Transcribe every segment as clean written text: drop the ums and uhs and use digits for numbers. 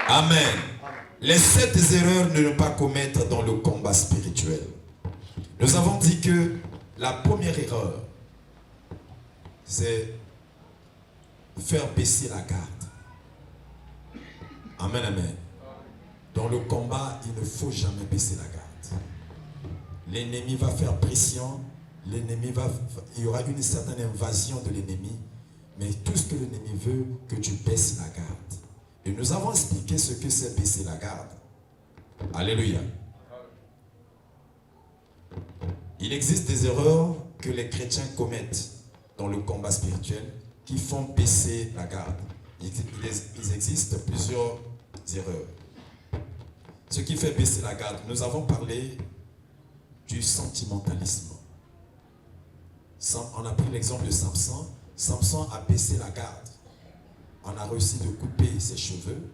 Amen. Les 7 erreurs de ne pas commettre dans le combat spirituel. Nous avons dit que la première erreur, c'est faire baisser la garde. Amen, amen. Dans le combat, il ne faut jamais baisser la garde. L'ennemi va faire pression, il y aura une certaine invasion de l'ennemi, mais tout ce que l'ennemi veut, que tu baisses la garde. Et nous avons expliqué ce que c'est baisser la garde. Alléluia. Il existe des erreurs que les chrétiens commettent dans le combat spirituel qui font baisser la garde. Il existe plusieurs erreurs. Ce qui fait baisser la garde, nous avons parlé du sentimentalisme. On a pris l'exemple de Samson. Samson a baissé la garde. On a réussi de couper ses cheveux.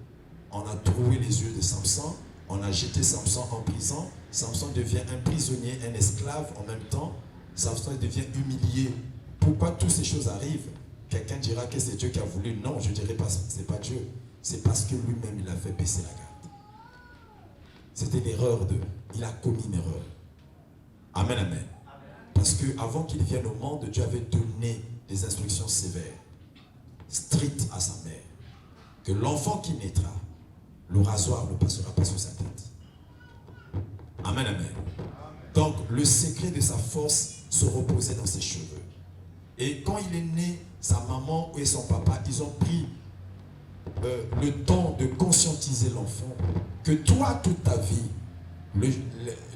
On a troué les yeux de Samson. On a jeté Samson en prison. Samson devient un prisonnier, un esclave en même temps. Samson devient humilié. Pourquoi toutes ces choses arrivent? Quelqu'un dira que c'est Dieu qui a voulu. Non, je ne dirais pas, c'est pas Dieu. C'est parce que lui-même, il a fait baisser la garde. C'était l'erreur de... Il a commis une erreur. Amen, amen. Parce qu'avant qu'il vienne au monde, Dieu avait donné des instructions sévères, strictes à sa mère. Que l'enfant qui naîtra, le rasoir ne passera pas sur sa tête. Amen, amen. Donc, le secret de sa force se reposait dans ses cheveux. Et quand il est né, sa maman et son papa, ils ont pris le temps de conscientiser l'enfant que toi, toute ta vie,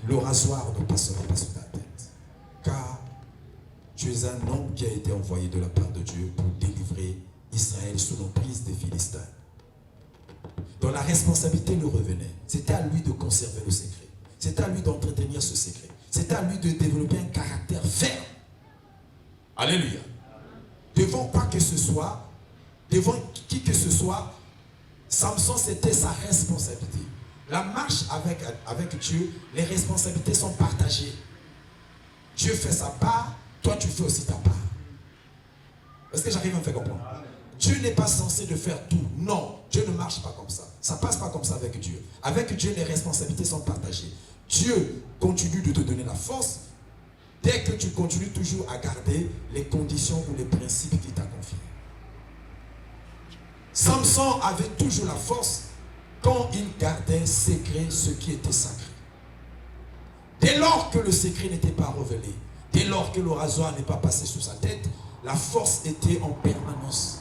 le rasoir ne passera pas sur ta tête. Car tu es un homme qui a été envoyé de la part de Dieu pour délivrer Israël sous l'emprise des Philistins. Donc la responsabilité lui revenait. C'était à lui de conserver le secret. C'était à lui d'entretenir ce secret. C'était à lui de développer un caractère ferme. Alléluia. Devant quoi que ce soit, devant qui que ce soit, Samson, c'était sa responsabilité. La marche avec Dieu, les responsabilités sont partagées. Dieu fait sa part, toi tu fais aussi ta part. Est-ce que j'arrive à me faire comprendre? Dieu n'est pas censé de faire tout. Non, Dieu ne marche pas comme ça. Ça ne passe pas comme ça avec Dieu. Avec Dieu, les responsabilités sont partagées. Dieu continue de te donner la force dès que tu continues toujours à garder les conditions ou les principes qu'il t'a confiés. Samson avait toujours la force quand il gardait secret ce qui était sacré. Dès lors que le secret n'était pas révélé, dès lors que le rasoir n'est pas passé sous sa tête, la force était en permanence.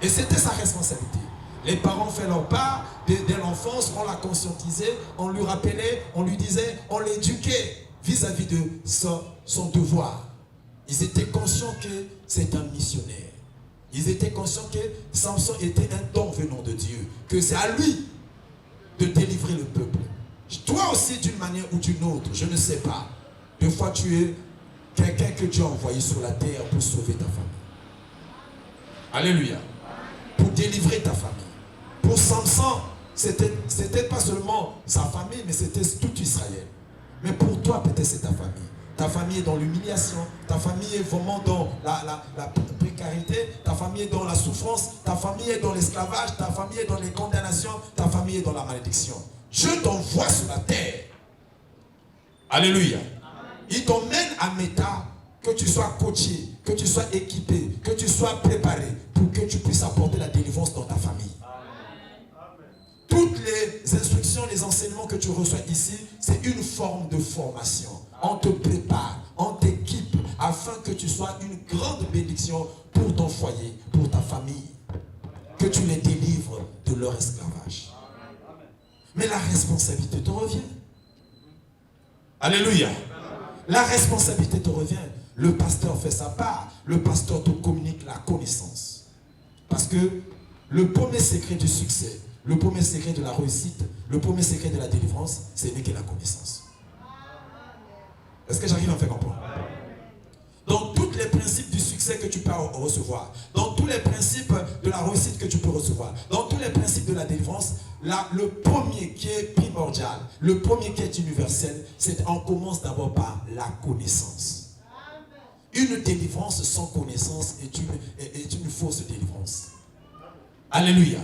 Et c'était sa responsabilité. Les parents faisaient leur part dès l'enfance, on l'a conscientisé, on lui rappelait, on lui disait, on l'éduquait vis-à-vis de son devoir. Ils étaient conscients que c'est un missionnaire. Ils étaient conscients que Samson était un don venant de Dieu, que c'est à lui de délivrer le peuple. Toi aussi, d'une manière ou d'une autre, je ne sais pas. Des fois, tu es quelqu'un que Dieu a envoyé sur la terre pour sauver ta famille. Alléluia. Pour délivrer ta famille. Pour Samson, c'était pas seulement sa famille, mais c'était tout Israël. Mais pour toi, peut-être c'est ta famille. Ta famille est dans l'humiliation. Ta famille est vraiment dans la précarité. Ta famille est dans la souffrance. Ta famille est dans l'esclavage. Ta famille est dans les condamnations. Ta famille est dans la malédiction. Dieu t'envoie sur la terre. Alléluia. Il t'emmène à Méta, que tu sois coaché, que tu sois équipé, que tu sois préparé pour que tu puisses apporter la délivrance dans ta famille. Toutes les instructions, les enseignements que tu reçois ici, c'est une forme de formation. On te prépare, on t'équipe afin que tu sois une grande bénédiction pour ton foyer, pour ta famille. Que tu les délivres de leur esclavage. Mais la responsabilité te revient. Alléluia. La responsabilité te revient. Le pasteur fait sa part. Le pasteur te communique la connaissance. Parce que le premier secret du succès, le premier secret de la réussite, le premier secret de la délivrance, ce n'est que la connaissance. Est-ce que j'arrive à me faire comprendre? Dans tous les principes du succès que tu peux recevoir, dans tous les principes de la réussite que tu peux recevoir, dans tous les principes de la délivrance, le premier qui est primordial, le premier qui est universel, c'est on commence d'abord par la connaissance. Une délivrance sans connaissance est une fausse délivrance. Alléluia.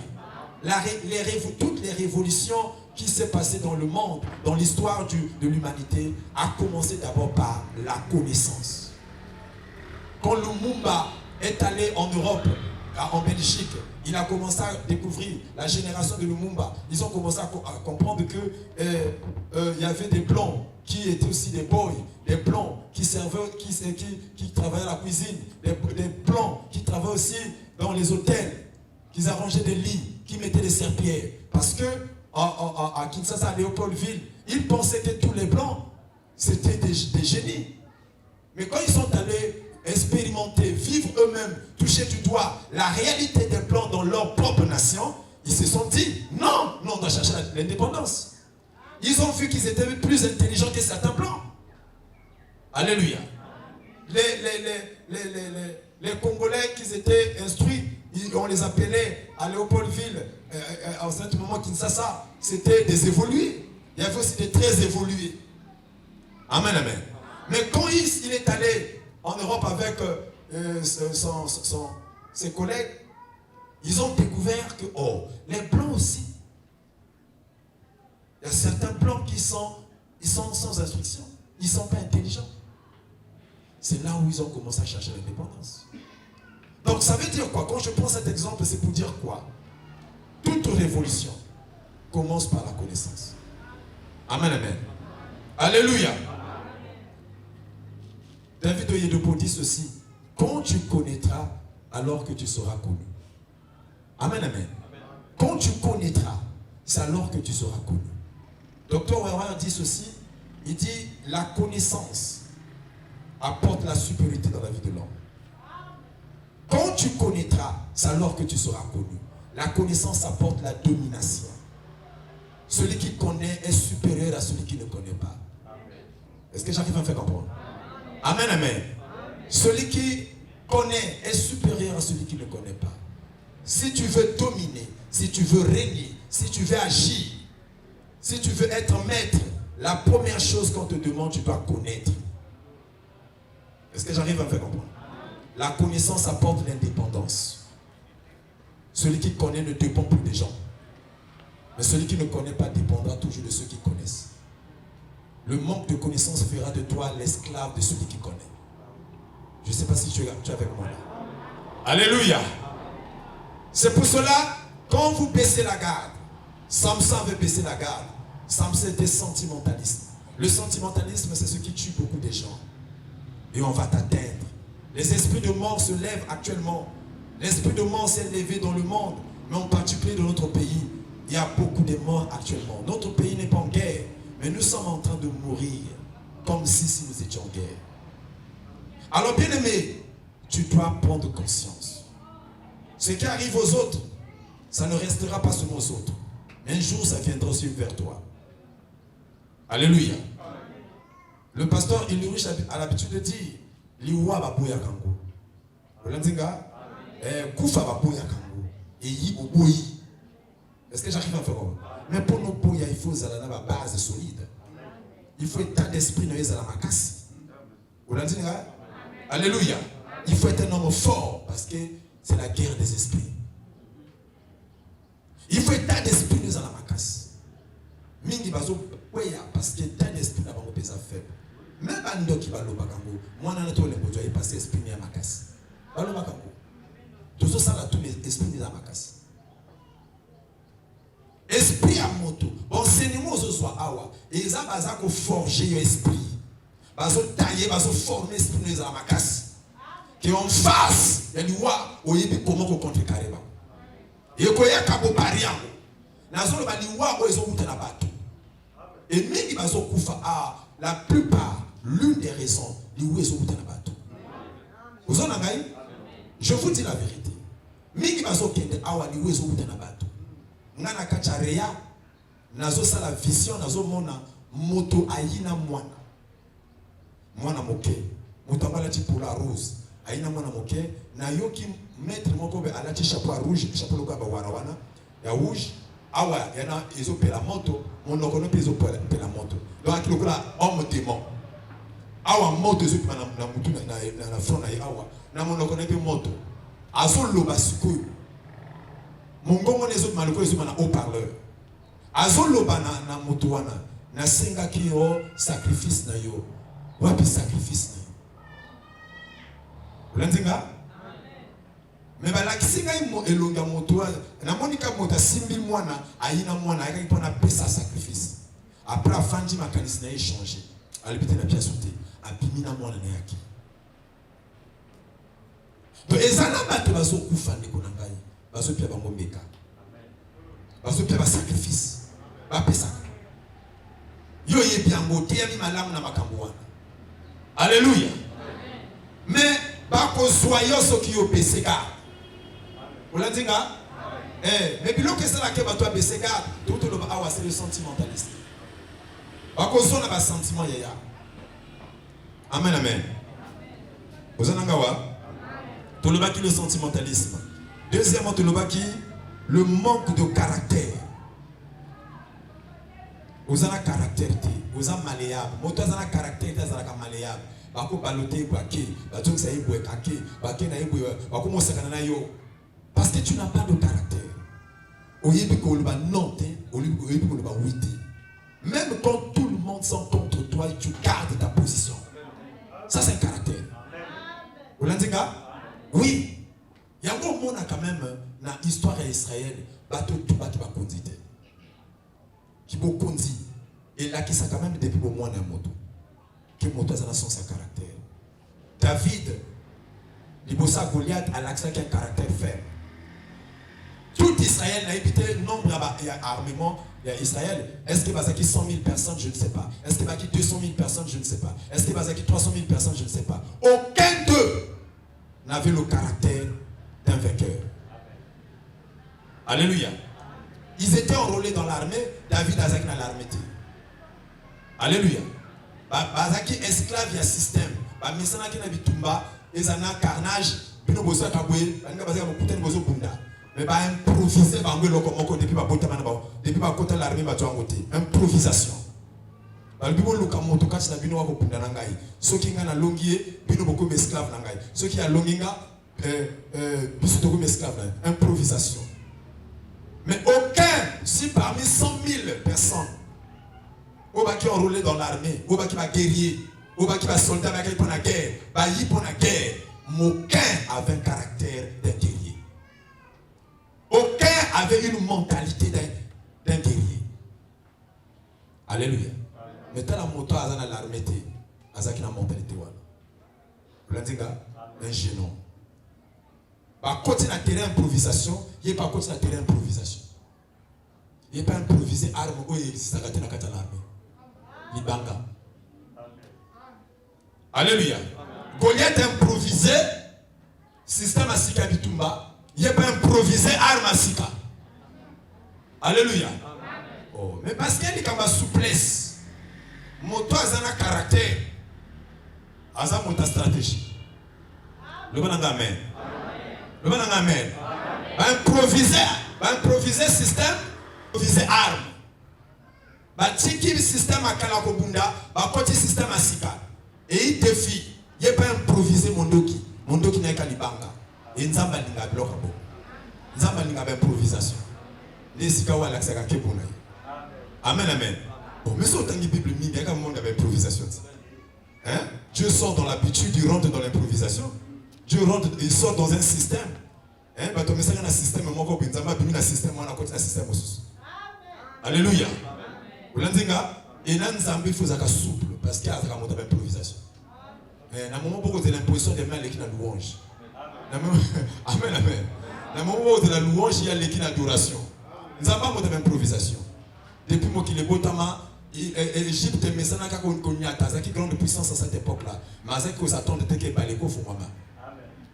toutes les révolutions qui s'est passées dans le monde, dans l'histoire de l'humanité, a commencé d'abord par la connaissance. Quand Lumumba est allé en Europe, en Belgique, il a commencé à découvrir la génération de Lumumba. Ils ont commencé à comprendre que il y avait des blancs qui étaient aussi des boys, des blancs qui servaient, qui travaillaient à la cuisine, des blancs qui travaillaient aussi dans les hôtels, qui arrangeaient des lits, qui mettaient des serpillères. Parce que à Kinshasa, à Léopoldville, ils pensaient que tous les blancs, c'était des génies. Mais quand ils sont allés expérimenter, vivre eux-mêmes, toucher du doigt la réalité des blancs dans leur propre nation, ils se sont dit, non, on doit chercher l'indépendance. Ils ont vu qu'ils étaient plus intelligents que certains blancs. Alléluia. Les Congolais qui étaient instruits, on les appelait à Léopoldville, en ce moment Kinshasa, c'était des évolués. Il y avait aussi des très évolués. Amen, amen. Mais quand il est allé en Europe avec ses collègues, ils ont découvert que, les blancs aussi, il y a certains blancs qui sont sans instruction, ils ne sont pas intelligents. C'est là où ils ont commencé à chercher l'indépendance. Donc ça veut dire quoi? Quand je prends cet exemple, c'est pour dire quoi? Toute révolution commence par la connaissance. Amen, amen. Alléluia. David Oyedepo dit ceci: quand tu connaîtras, alors que tu seras connu. Amen, amen. Quand tu connaîtras, c'est alors que tu seras connu. Dr. Wewer dit ceci, il dit la connaissance apporte la supériorité dans la vie de l'homme. Quand tu connaîtras, c'est alors que tu seras connu. La connaissance apporte la domination. Celui qui connaît est supérieur à celui qui ne connaît pas. Est-ce que j'arrive à me faire comprendre? Amen, amen. Celui qui connaît est supérieur à celui qui ne connaît pas. Si tu veux dominer, si tu veux régner, si tu veux agir, si tu veux être maître, la première chose qu'on te demande, tu dois connaître. Est-ce que j'arrive à me faire comprendre? La connaissance apporte l'indépendance. Celui qui connaît ne dépend plus des gens. Mais celui qui ne connaît pas dépendra toujours de ceux qui connaissent. Le manque de connaissance fera de toi l'esclave de celui qui connaît. Je ne sais pas si tu es avec moi là. Alléluia. C'est pour cela, quand vous baissez la garde, Samson avait baissé la garde. Samson était sentimentaliste. Le sentimentalisme, c'est ce qui tue beaucoup de gens. Et on va t'atteindre. Les esprits de mort se lèvent actuellement. L'esprit de mort s'est levé dans le monde, mais en particulier dans notre pays. Il y a beaucoup de morts actuellement. Notre pays n'est pas en guerre, mais nous sommes en train de mourir comme si nous étions en guerre. Alors bien aimé, tu dois prendre conscience. Ce qui arrive aux autres, ça ne restera pas seulement aux autres. Mais un jour, ça viendra aussi vers toi. Alléluia. Le pasteur Ilurich a l'habitude de dire, Liwa babuya kango. Olandinga, Koufa babuya kango. Et yi oboyi. Est-ce que j'arrive à faire comme? Mais pour nous boya, il faut avoir une base solide. Il faut état d'esprit dans les alamakasi. Olandinga. Alléluia. Il faut être un homme fort parce que c'est la guerre des esprits. Il faut état d'esprit dans les alamakasi. Mingi bazo boya parce que état d'esprit n'a pas de faible. Même bando qui va l'obakango, moi n'en ai pas le passé esprit à ma casse. Va l'obakango. Tout ça là, tous les esprits de la macasse. Esprit à moto. Bon, c'est nous ce soir awa. Et ils ont forger l'esprit. Ils ont taillé, ils ont formé l'esprit de la macasse. Qui en face, il y a du wa, au yébi comment qu'on contre carrément. Et qu'on y a cabo pariam. Nazo le bali wa, ils ont goûté la bateau. Et même ils ont koufa à la plupart. L'une des raisons, je vous dis la vérité. Mingi bazo kende awa ni wezo utana bato. Ngana kachareya nazo sala vision nazo mona moto ayina mwana. Mwana moke. Mutambala ti pour la rose. Ayina mwana moke na yoki maître moko be alati chapeau rouge, chapeau loka ba wana ya rouge. Awa yana ezo pela moto, monoko no pezo pela moto. Donc akilo la homme démon. Awa moto zo na mutu na front na awa na monoko na pe moto azo loba sikoyo Mongongo les autres maloko les autres na haut-parleur. Azoloba na motowana na senga ki yo sacrifice na yo. Wapi sacrifice na yo. Ulanzinga? Mais la kisinga imo elonga motowana na monika mota simbi mwana ayina mwana ayaka ipona pesa sacrifice. Après afandi makanisi na échanger. Alipite na pièce sauté. Abimina mwana na yaki. Donc ezana bato bazo kufa ndeko na ngai. Bazo pia bango meka. Bazo pia ba sacrifice. Ba pesa. Yo yebi yango te yami malamu na makambo wana. Alléluia. Mais bako soyo soki yo peseka. Olandinga? Mais biloko esala ke bato abeseka, tout le awa c'est le sentimentaliste. Bako so na ba sentiment yaya. Amen amen. Ozananga wa? Tout le baki le sentimentalisme. Deuxièmement, tout le baki le manque de caractère. Vous avez un caractère, vous avez malléable. Vous avez un caractère, vous avez malléable. Bako balote bake, bato ça y est kake, bake na yebo, bako mo sakana yo. Parce que tu n'as pas de caractère. Oyebi ko le ba non te, oyebi ko le ba oui te. Même quand tout le monde s'en contre toi, tu gardes ta position. Ça c'est un caractère. Vous l'entendez? Oui. Il y a un monde quand même dans l'histoire d'Israël, bateau tout bateau va conduire. Qui peut conduire. Et là qui ça quand même depuis au moins d'un moto. Qui moto ça son sa caractère. David, il bossa Goliath à l'accent qui a un caractère ferme. Tout Israël a évité nombre d'armements. Israël, est-ce qu'il va y 100 000 personnes? Je ne sais pas. Est-ce qu'il va y 200 000 personnes? Je ne sais pas. Est-ce qu'il va y 300 000 personnes? Je ne sais pas. Aucun d'eux n'avait le caractère d'un vainqueur. Alléluia. Ils étaient enrôlés dans l'armée. David Azaki dans l'armée. Alléluia. Bazaki esclave, il y a système. Misana qui n'a pas tumba, ils ont un carnage. Bino bosa kabwe, banga bazaki mokutani bozo bunda. Mais ba improviser bango lokomoko depuis ba bota mana ba depuis ba kota l'armée ba twa ngote. Improvisation. Ba bibo lokamoto kati na bino wako bunda na ngai. Soki nga na longier, bino boko esclave na ngai. Soki ya longinga biso toko esclave. Improvisation. Mais aucun, si parmi 100 000 personnes, Oba qui enrôlé dans l'armée, Oba qui va guerrier, Oba qui va soldat pour la guerre, Bayi pour la guerre, aucun avait un caractère d'un guerrier. Aucun avait une mentalité d'un guerrier. Alléluia. Mais t'as la moto à l'armée, à qui la mentalité. Vous l'avez dit, un génome. Par contre, il y a terrain improvisation, il n'y a pas contre terrain improvisation. Il n'y a pas improvisé arme où il existe à l'armée. Libanga. Alléluia. Goliath a improvisé système à Sika Bitumba. Il n'y a pas improvisé arme à Sika. Alléluia. Oh, mais parce qu'il y a une souplesse. Moto a un caractère. A une stratégie. Le bon amen. Le bon amen. Improviser système, improviser arme. Tiki système à Kalakobunda, côté système à Sika. Et il défie. Il n'y a pas improvisé Mondoki. Mondoki n'est qu'à Libanga. Et Nzamba n'a pas bloqué. Nzamba n'a pas improvisation. Les Sika ou Alaxa Kakebona. Amen, amen. Bon, mais si on a une Bible, il y a un monde d'improvisation. Hein? Dieu sort dans l'habitude, il rentre dans l'improvisation. Dieu rentre, il sort dans un système. Hein? Bah, tu mets un système, moi, quand tu as un système, on a un système aussi. Alléluia. Vous l'avez dit, et là, il faut être souple, parce qu'il y a un moment d'improvisation. Mais à un moment où vous avez l'impression de mettre l'équipe à louange. Amen, amen. À un moment où vous avez la louange, il y a l'équipe d'adoration. Nous n'avons pas un moment d'improvisation. Depuis moi qui est beau, Égypte, mais ça n'a qu'à connaître une grande puissance à cette époque-là. Mais ça que vous attendez que les baléco font maman.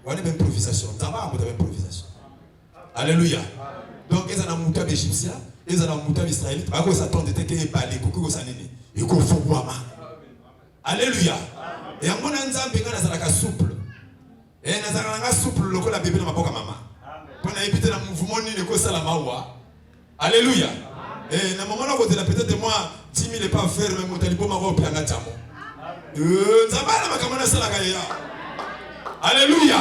Vous avez une improvisation. Nous n'avons pas un moment d'improvisation. Alléluia. Donc, ils ont un mouton égyptien, ils ont un mouton israélite. Ils s'attendent que les baléco font maman. Alléluia. Et en mon anzam, il y a un souple. Et il y a un souple, le coup la Bible n'a pas maman. Quand on a évité le mouvement, il y a la mawa. Alléluia. Et dans le moment où vous avez peut-être moi 10 000 et pas faire, mais vous avez pas au piano. Alléluia.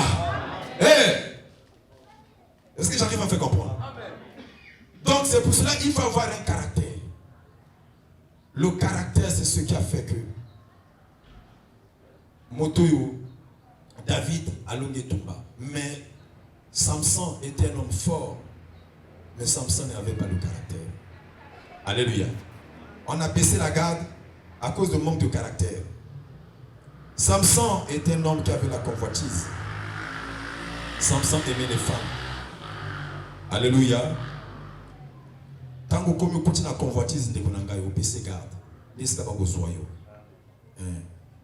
Est-ce que j'arrive à faire comprendre? Donc c'est pour cela qu'il faut avoir un caractère. Le caractère, c'est ce qui a fait que Motoyo, David a longué Tumba. Mais Samson était un homme fort. Mais Samson n'avait pas le caractère. Alléluia. On a baissé la garde à cause de manque de caractère. Samson était un homme qui avait la convoitise. Samson aimait les femmes. Alléluia. Tant que vous continuez à convoitise, vous avez baissé la garde. Laissez pas vous soyez.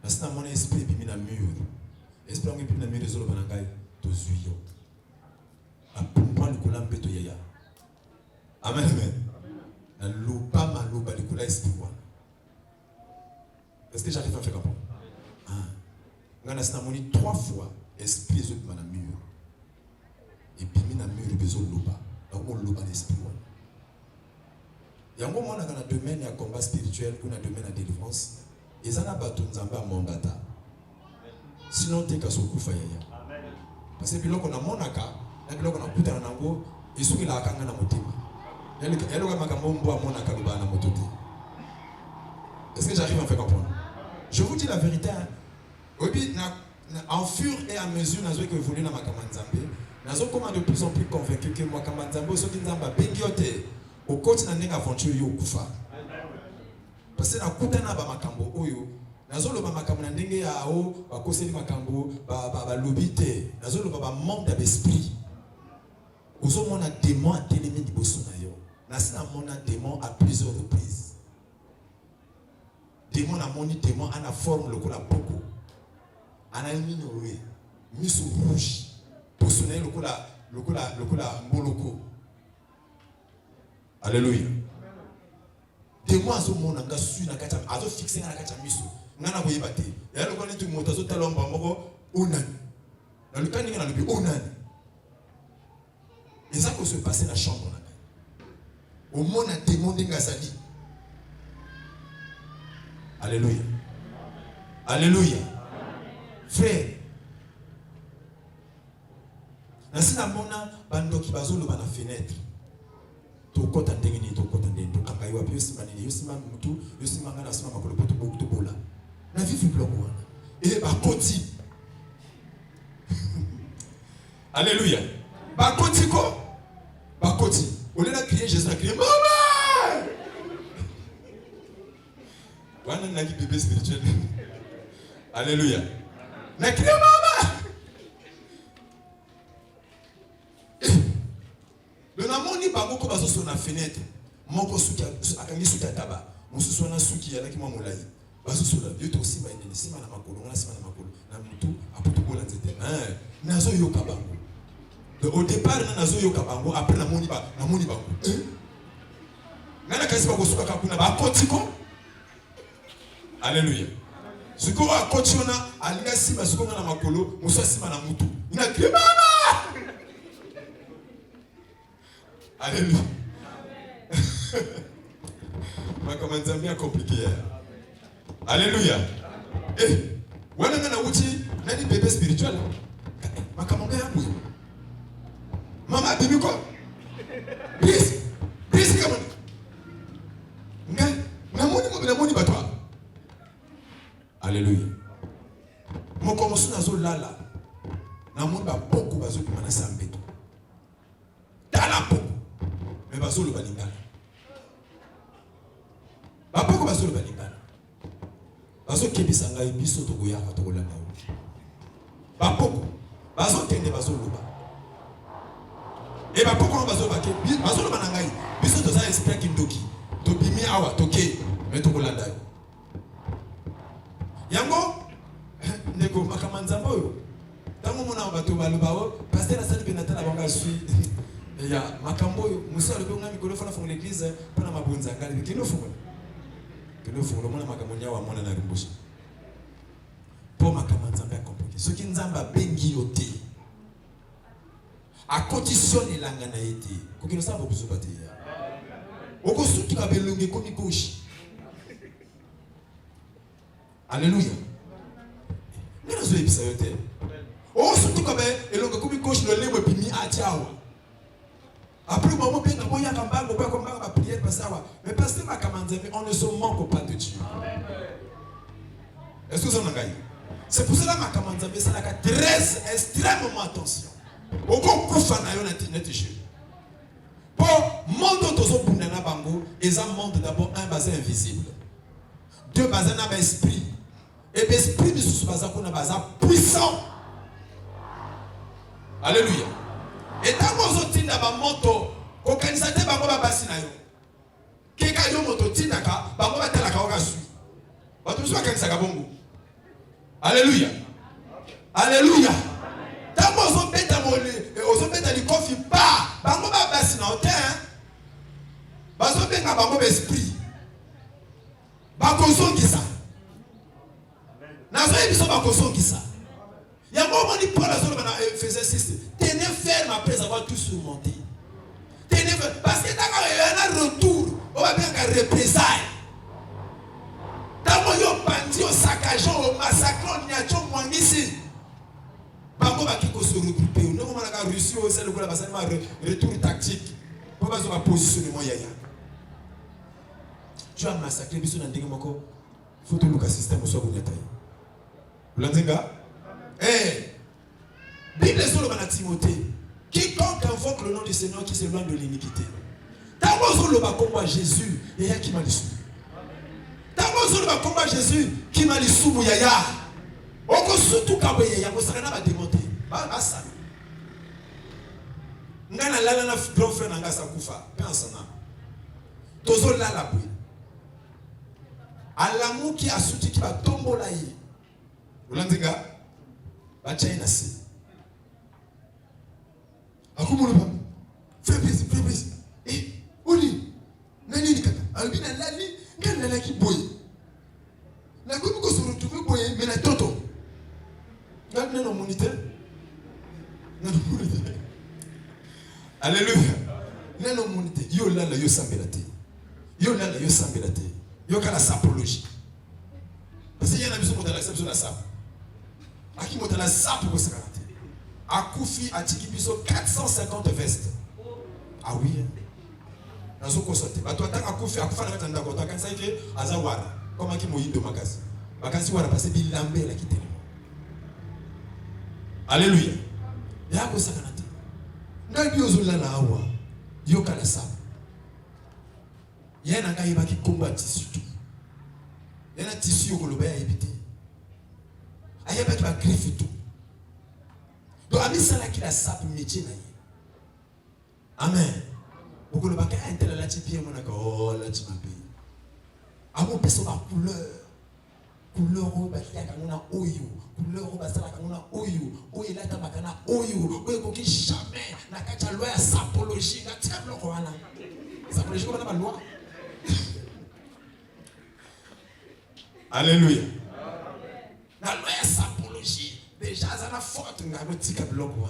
C'est mon esprit qui est dans le mur. L'esprit qui est dans le mur, les autres sont zuyo. Apumpa le coulant beto yaya. Amen, amen. L'opa maloba le coulant esprit. Est-ce que j'arrive à faire comprendre? On a dit 3 fois esprit les autres dans le mur. Et puis dans le mur, les besoins de l'opa. Donc on loba l'esprit. Il y a un moment dans le domaine de combat spirituel ou dans le domaine de délivrance. Et ça n'a pas tout le monde. Sinon, tu es qu'à ce coup de parce que quand on a mon aka, et puis on a tout un ango, et ce qui est là, quand on a moté. Et le gars m'a mon aka le bas na mototé. Est-ce que j'arrive à faire comprendre? Je vous dis la vérité. En fur et à mesure, nous avons évolué dans ma Kamanzambé. Nous sommes de plus en plus convaincus que moi Kamanzambé, ce qui nous a bengioté, au côté de l'aventure Yokufa. Parce que na kutana ba makambo oyo nazolo ba makambo na ndenge ya o ba koseli makambo ba lobité nazolo ba manque d'esprit ozo mona démon a télémé di bosso na yo na sina mona démon à plusieurs reprises démon a moni démon ana forme lokola poko ana minore miso rouge bosso na lokola moloko. Alléluia. De moi, je suis en train de fixer la carte à miso. Je suis en train de faire. Et alors, quand tu montes, tu as l'homme dans le cas de l'homme, et ça peut se passer dans la chambre. Au monde a demandé Ngazali. Alléluia. Alléluia. Frère. Nasi na mona bando ki bazolo ba na fenêtre. To kota ndengeni to kota ndendo kakaiwa pio simanini yosima mutu yosima ngana sima makolo poto bokuto bola. Na vivi bloko wana. Et ba koti. Alléluia. Ba koti ko? Ba koti. On est là crier Jésus a crié maman. Wana na ki bébé spirituel. Alléluia. Na crié maman. Le namoni bangoko bazo sur la fenêtre. Moko suki akangi suki ataba. Musu sona suki yala ki mamulai. Bazo sur la yoto aussi ba ene sima na makolo, na sima na makolo. Na mutu aputu bola nzete. Nazo yoka bango. Au départ nazo yoka bango, après namoni bango. Ngana kasi ba kosuka kakuna ba kotiko. Alléluia. Suko wa kotiona alinga sima suko na makolo, musu sima na mutu. Ina kibana. Alléluia. Ma comment ça bien compliqué. Alléluia. Eh, wana ngana uti nani bébé spirituel. Ma comment yangu. Mama bibi ko. Please come on. Namoni batwa. Alléluia. Mon commence nazo lala. Namoni ba beaucoup bazo kumana sambeto. Dala beaucoup. Mais bazolo balingana. Bapoko bazolo balingana. Bazo kebisa ngai biso to goyaka to kolanda. Bapoko bazo tende bazolo ba. Et bapoko bazolo ba ke bazolo banangai. Biso to za esprit kindoki. To bimi awa to ke mais to kolanda. Yango ndeko makamanzamba yo. Tango mona bato balobao pasteur asali benatala banga sui. Il y a Makambo, Moussa le Bonga Mikolo Fana font l'église, Pana Mabunza, qui nous font. Que nous font le monde Makamonia ou à mon anaribouche. Pour Makamanza bien compliqué. Ce qui nous a bengi au thé. À condition de l'anganaïté. Qu'on ne sache pas vous battre. Au cours de tout cas, belongé comme il gauche. Alléluia. Mais nous avons ça. Au cours de tout cas, belongé comme il gauche, le lait est pimi à Tiawa. Après, on mais parce que on ne se manque pas de Dieu. Est-ce que vous en avez? C'est pour cela que ça très extrêmement attention. Au pour monde tozo bundana bango, ils ont monde d'abord un bassin invisible. Deux basins dans l'esprit. Et l'esprit de ce bassin qu'on a bassin puissant. Alléluia. Et tant qu'on se tient dans moto, organisateur bango ba basina yo. Keka yo moto tinaka, bango ba tala ka oka sui. Ba tu sois kanisa ka bongo. Alléluia. Alléluia. Tant qu'on se beta molé, on se beta du kofi pas. Bango ba basina au terrain. Bazo benga bango ba esprit. Bango son qui ça. Nazo ebiso bango son qui ça. Il y a un moment où Paul faisait ceci. Tenez ferme après avoir tout surmonté. Tenez ferme. Parce que dans un retour, on va bien qu'à représailles. Dans mon bandit, au saccageant, au massacrant, il y a tout le monde ici. Bango va qui se regrouper. Nous avons réussi au sein de la retour tactique. On va se positionner. Tu as massacré, il faut que le système soit bon. Vous l'entendez? Eh, Bible est sur le Timothée. Quiconque invoque le nom du Seigneur qui s'éloigne de l'iniquité. Tant que le combat Jésus, il y a qui m'a dit. Tant que le combat Jésus, qui m'a dit sous yaya. Oko surtout quand il y a ça va démonter. Ba ça. Ngana la na grand frère nanga sakufa. Pense na. Tozo la la bouille. Alamu qui a soutenu qui va tomber là. Vous l'entendez? Bachina si. Akumulu papa. Fais plaisir. Eh, Oli. Nani ni kaka. Albina lali, ngana la ki boy. La ko ko se retrouver boy mais la toto. Ngana no moniteur. Ngana moniteur. Alléluia. Ngana moniteur. Yo lala yo sambelate. Yo lala yo sambelate. Yo kala sapologie. Parce qu'il y a un avis sur l'acception de la sape. Aki motala sape pour se garantir. Akoufi a tiki biso 450 vestes. Ah oui. Nazo consulté. Ba toi tant akoufi akufa na tanda ko takanisa ke azawara. Comme aki moyindo makasi. Makasi wara parce bi lambe la kitele. Alléluia. Ya ko sakanate. Ngabi ozula na awa. Yo kala sape. Yana ngai ba ki combat tissu. Yana tissu ko loba ya ebité. Ayaba qui va griffer tout. Donc, ami ça là qui la sape métier là. Amen. Beaucoup le bac est tel là tu pieds mon accord. Oh là tu m'appelles. À mon personne la couleur au baki ya kanuna oyo. Couleur au basala kanuna oyo. Oyo là tabakana oyo. Oyo koki jamais na kacha loi ya sapologie na tia bloko wana. Sapologie comme na loi. Alléluia. La loi de sapologie, déjà, ça a forte, mais avec tika bloc one.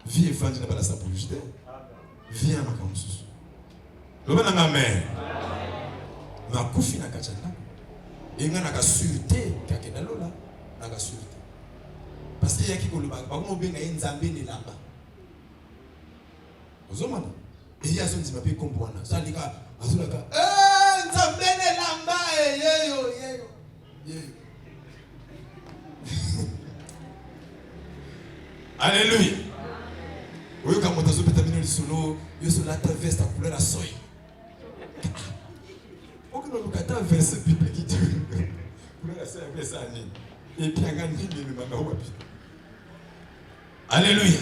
Vie évangile pas la sapologie. Vie en vacances. Le bon amen. Ma koufi na kachana. Et nga na ka sûreté kakena lola, na ka sûreté. Parce qu'il y a qui ko le ba ko mo benga nzambe ni lamba. Ozomana. Et il y a son dimape komboana. Ça lika azulaka. Nzambe ni lamba yeyo. Alléluia. Oui, quand on a fait solo, il y a la veste à couleur à soie. On a ta veste bible qui dit couleur à soie avec ça. Et puis on a dit alléluia.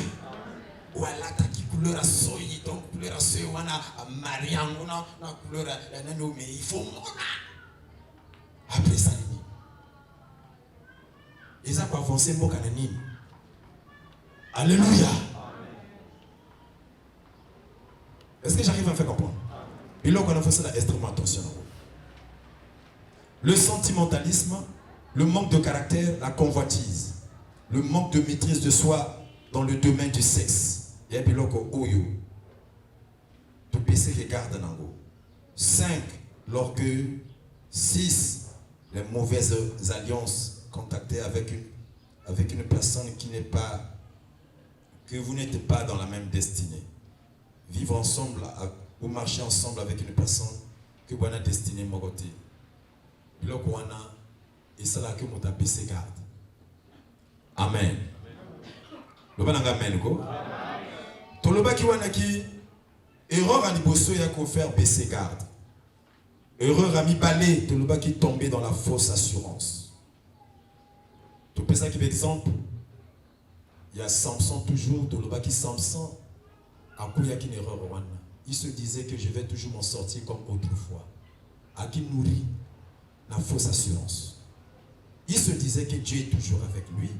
Voilà ta qui couleur à soie, donc couleur à soie, on a Marianne, on a couleur à nano, mais il faut mon après ça. Ils ont avancé mon canani. Alléluia. Est-ce que j'arrive à faire comprendre? Et là, on a fait ça extrêmement attention. Le sentimentalisme, le manque de caractère, la convoitise, le manque de maîtrise de soi dans le domaine du sexe. Il y a des gens qui ont tout baisser les gardes. 5. L'orgueil. 6. Les mauvaises alliances. Contacter avec une personne qui n'est pas que vous n'êtes pas dans la même destinée. Vivre ensemble, ou marcher ensemble avec une personne que vous avez destinée mon côté. Et c'est là que vous avez baissé garde. Amen. Le bon amen ko. To le baki wana ki erreur à liboso ya ko faire baisser garde. Erreur à mi balé, to le baki tomber dans la fausse assurance. Tu peux ça qui exemple. Il y a Samson toujours, to le baki Samson a kouya ki erreur wana. Il se disait que je vais toujours m'en sortir comme autrefois. À qui nourrit la fausse assurance. Il se disait que Dieu est toujours avec lui,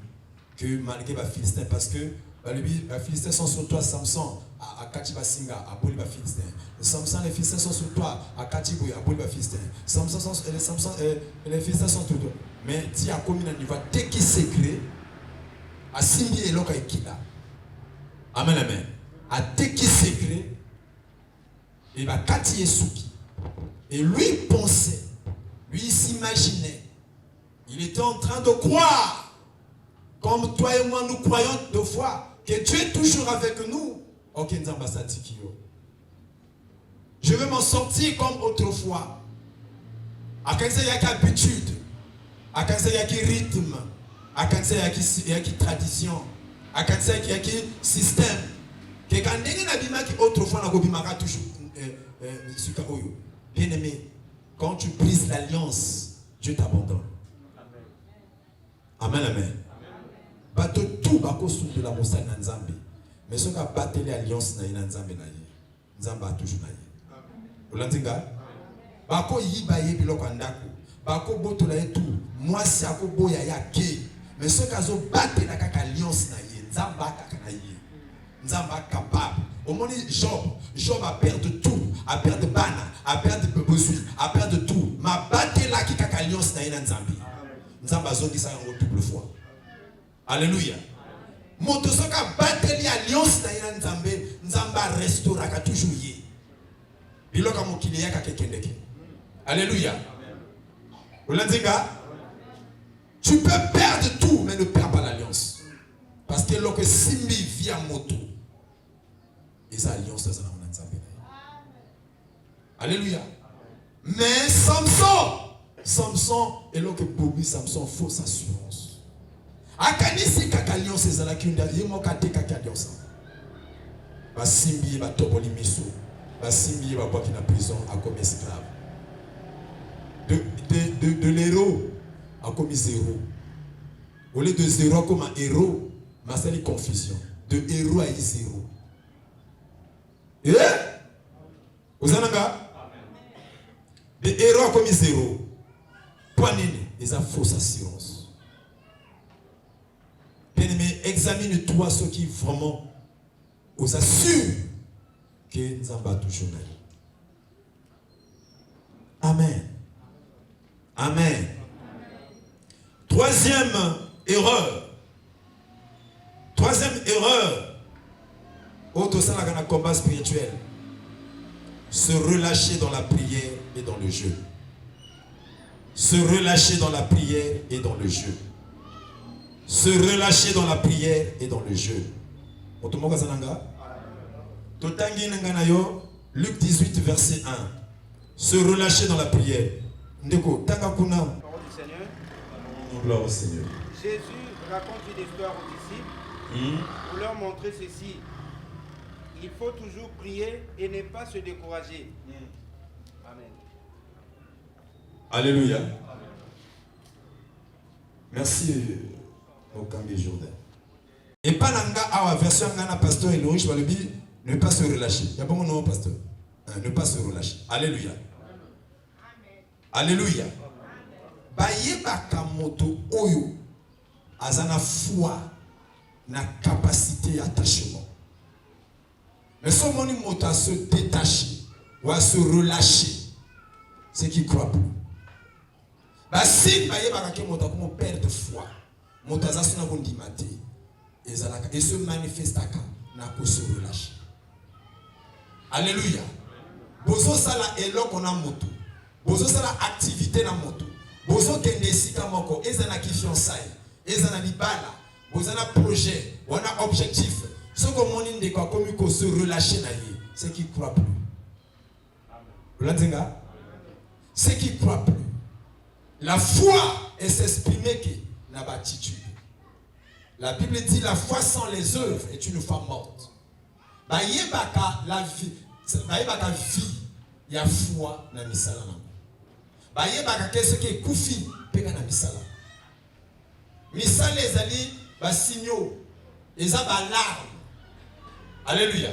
que malgré les Philistins, parce que les Philistins sont sur toi, Samson, à Katiba Singa, à Boli Philistin. Samson, les Philistins sont sur toi, à Katiboui, à Boli Philistin. Les Philistins sont sur toi. Mais Dieu a commis un niveau, dès qu'il s'écrit, à Simbi et Loka et Kila. Amen, amen. À dès qu'il s'écrit, il va Kati et Souki. Et lui pensait, lui s'imaginait, il était en train de croire, comme toi et moi nous croyons deux fois, que Dieu est toujours avec nous. Ok, je vais m'en sortir comme autrefois. À quand il y a qu'habitude, à quand il y a qui rythme, à quand il y a qui tradition, à quand il y a qui système. Que quand il y a qui autrefois n'a pas toujours bien aimé. Quand tu brises l'alliance, Dieu t'abandonne. Amen, amen. Bateau tout bako sous de la montagne Nzambe. Mais ce qui a battu l'alliance na Nzambe na ye. Nzambe a toujours na ye. Olandinga? Bako yiba ye biloko andako. Bako boto la ye tout. Moi si ako boya ya ke. Mais ce qui a battu la kaka alliance na ye. Nzambe a kaka na ye. Nzambe a capable. Au moment Job a perdu tout, a perdu bana, a perdu besoin, a perdu tout. Ma battu la qui kaka alliance na ye Nzambe. Nzambe a zongi ça en double fois. Alléluia. Moto soka bateli alliance na ina Nzambe, Nzambe restaura ka toujours yé. Biloka mokili yaka kekendeke. Alléluia. Olandinga, tu peux perdre tout mais ne perds pas l'alliance. Parce que lorsque Simbi via moto, et sa alliance ça na Nzambe. Alléluia. Mais Samson et lorsque Bobby Samson fausse assurance. Akanisi kakalion c'est la kunda yemo kate kakalion. Ba simbi ba toboli miso. Ba simbi ba boki na prison a comme esclave. De l'héros a commis zéro. Au lieu de zéro comme un héros, ma seule confusion. De héros à zéro. Eh? Vous en avez? De héros a commis zéro. Point nene, ils ont fausse assurance. Bien-aimé, examine-toi ce qui vraiment vous assure que nous avons toujours. Amen. Amen. Troisième erreur. Autre ça dans le combat spirituel. Se relâcher dans la prière et dans le jeu. Se relâcher dans la prière et dans le jeu. Se relâcher dans la prière et dans le jeu. Luc 18, verset 1. Se relâcher dans la prière. Ndeko, Tagakuna. Parole du Seigneur. Gloire au Seigneur. Jésus raconte une histoire aux disciples pour leur montrer ceci. Il faut toujours prier et ne pas se décourager. Amen. Alléluia. Merci. Jourdain. Et pas la version de pasteur Elohim, ne pas se relâcher. Il y a bon nom, pasteur. Ne pas se relâcher. Alléluia. Alléluia. Baye bakamoto oyo azana foi na capacité d'attachement. Mais si on moto à se détacher ou à se relâcher, c'est qui croit plus. Si baye bakamoto comme perdre foi. Et se manifeste à se relâcher. Alléluia. Bozo sala elo kona moto. Bozo sala activité na moto. Bozo kende sika moko. Ezana ki fiançailles. Ezana libala. Bozana projet. Wana objectif. Ce que mon inde quoi comme il se relâcher naïe, c'est qui croit plus. Vous l'entendez? C'est qui croit plus. La foi est s'exprimer qui n'a pas attitude. La Bible dit la foi sans les œuvres est une foi morte. Bah yebaka la vie, bah yebaka vie, il y a foi na misala na. Bah yebaka qu'est-ce qui est koufi peka na misala. Misala les ali ba signaux, les a ba larmes. Alléluia.